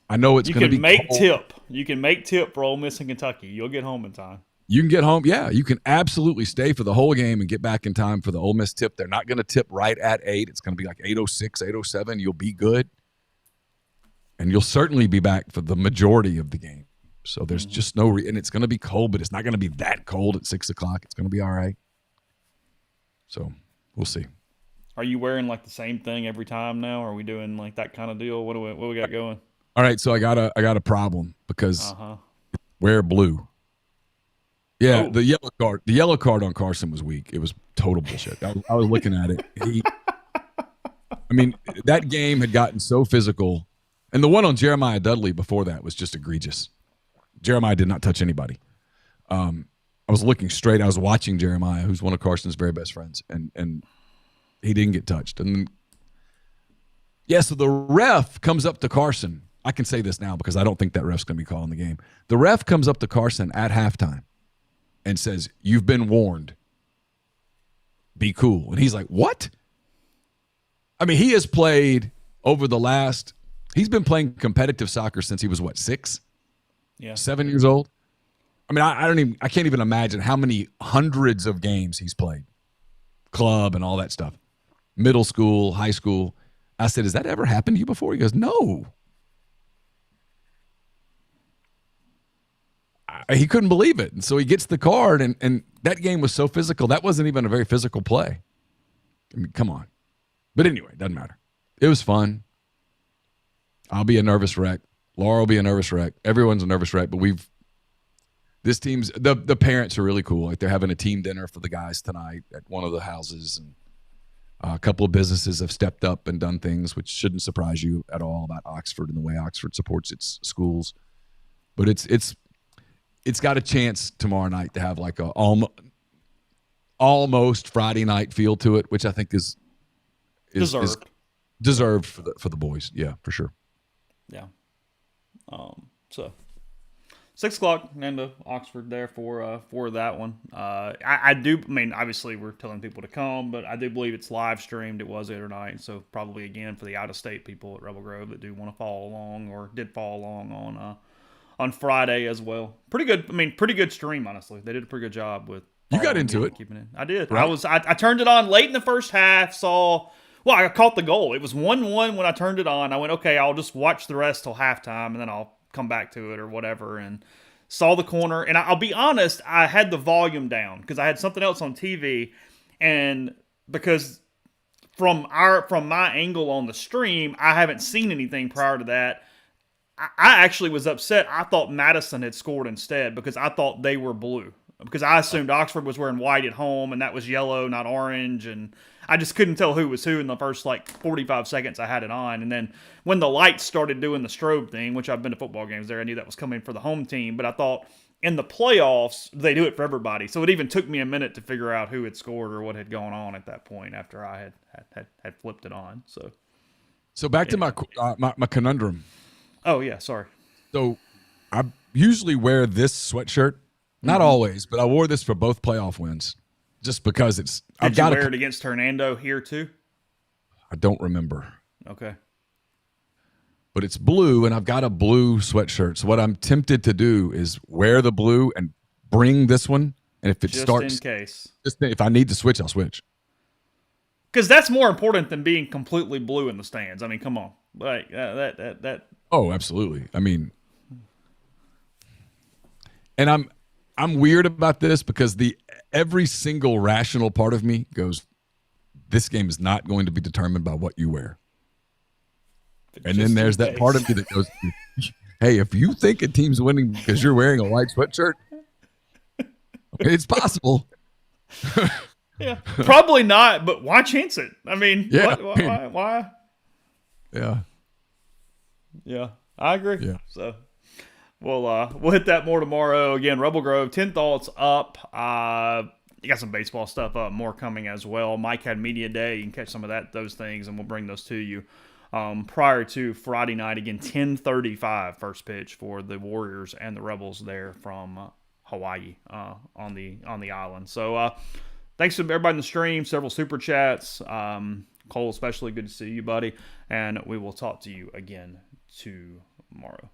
I know it's going to be cold. You can make tip for Ole Miss and Kentucky. You'll get home in time. You can get home. Yeah, you can absolutely stay for the whole game and get back in time for the Ole Miss tip. They're not going to tip right at 8. It's going to be like 8:06, 8:07. You'll be good. And you'll certainly be back for the majority of the game. So there's just no and it's going to be cold, but it's not going to be that cold at 6 o'clock. It's going to be all right. So we'll see. Are you wearing like the same thing every time now? Are we doing like that kind of deal? What we got going? All right, so I got a problem because wear blue. Yeah, the yellow card on Carson was weak. It was total bullshit. I was looking at it. I mean, that game had gotten so physical, and the one on Jeremiah Dudley before that was just egregious. Jeremiah did not touch anybody. I was looking straight. I was watching Jeremiah, who's one of Carson's very best friends, and he didn't get touched. And so the ref comes up to Carson. I can say this now because I don't think that ref's going to be calling the game. The ref comes up to Carson at halftime and says, "You've been warned. Be cool." And he's like, "What?" I mean, he has played he's been playing competitive soccer since he was 6? Yeah. 7 years old. I mean, I can't even imagine how many hundreds of games he's played. Club and all that stuff. Middle school, high school. I said, "Has that ever happened to you before?" He goes, "No." He couldn't believe it. And so he gets the card, and that game was so physical. That wasn't even a very physical play. I mean, come on. But anyway, it doesn't matter. It was fun. I'll be a nervous wreck. Laura will be a nervous wreck. Everyone's a nervous wreck, but this team's, the parents are really cool. Like, they're having a team dinner for the guys tonight at one of the houses, and a couple of businesses have stepped up and done things, which shouldn't surprise you at all about Oxford and the way Oxford supports its schools. But it's got a chance tomorrow night to have like a almost Friday night feel to it, which I think is deserved for the boys. Yeah, for sure. Yeah. So 6 o'clock into Oxford there for that one. I mean, obviously we're telling people to come, but I do believe it's live streamed. It was the other night, so probably again for the out of state people at Rebel Grove that do want to follow along or did follow along on Friday as well. Pretty good. I mean, pretty good stream, honestly. They did a pretty good job with You got following into me, it. keeping it. I did. Right. I turned it on late in the first half. I caught the goal. It was 1-1 when I turned it on. I went, okay, I'll just watch the rest till halftime, and then I'll come back to it or whatever. And saw the corner. And I'll be honest, I had the volume down because I had something else on TV, and because from my angle on the stream, I haven't seen anything prior to that. I actually was upset. I thought Madison had scored instead because I thought they were blue. Because I assumed Oxford was wearing white at home and that was yellow, not orange. And I just couldn't tell who was who in the first 45 seconds I had it on. And then when the lights started doing the strobe thing, which I've been to football games there, I knew that was coming for the home team. But I thought in the playoffs, they do it for everybody. So it even took me a minute to figure out who had scored or what had gone on at that point after I had flipped it on. So back to my conundrum. Oh, yeah, sorry. So I usually wear this sweatshirt. Not always, but I wore this for both playoff wins just because it's – Did you wear it against Hernando here too? I don't remember. Okay. But it's blue, and I've got a blue sweatshirt. So what I'm tempted to do is wear the blue and bring this one. And if it starts – just in case. If I need to switch, I'll switch. Because that's more important than being completely blue in the stands. I mean, come on. Like, that. Oh, absolutely. I mean – and I'm weird about this because every single rational part of me goes, this game is not going to be determined by what you wear. And then there's that part of me that goes, hey, if you think a team's winning because you're wearing a white sweatshirt, it's possible. Yeah, probably not, but why chance it? I mean, yeah, why? Yeah. Yeah, I agree. Yeah. So we'll hit that more tomorrow. Again, Rebel Grove, 10 Thoughts up. You got some baseball stuff up, more coming as well. Mike had media day. You can catch some of those things, and we'll bring those to you prior to Friday night. Again, 10:35 first pitch for the Warriors and the Rebels there from Hawaii on the island. So thanks to everybody in the stream. Several super chats. Cole, especially good to see you, buddy. And we will talk to you again tomorrow.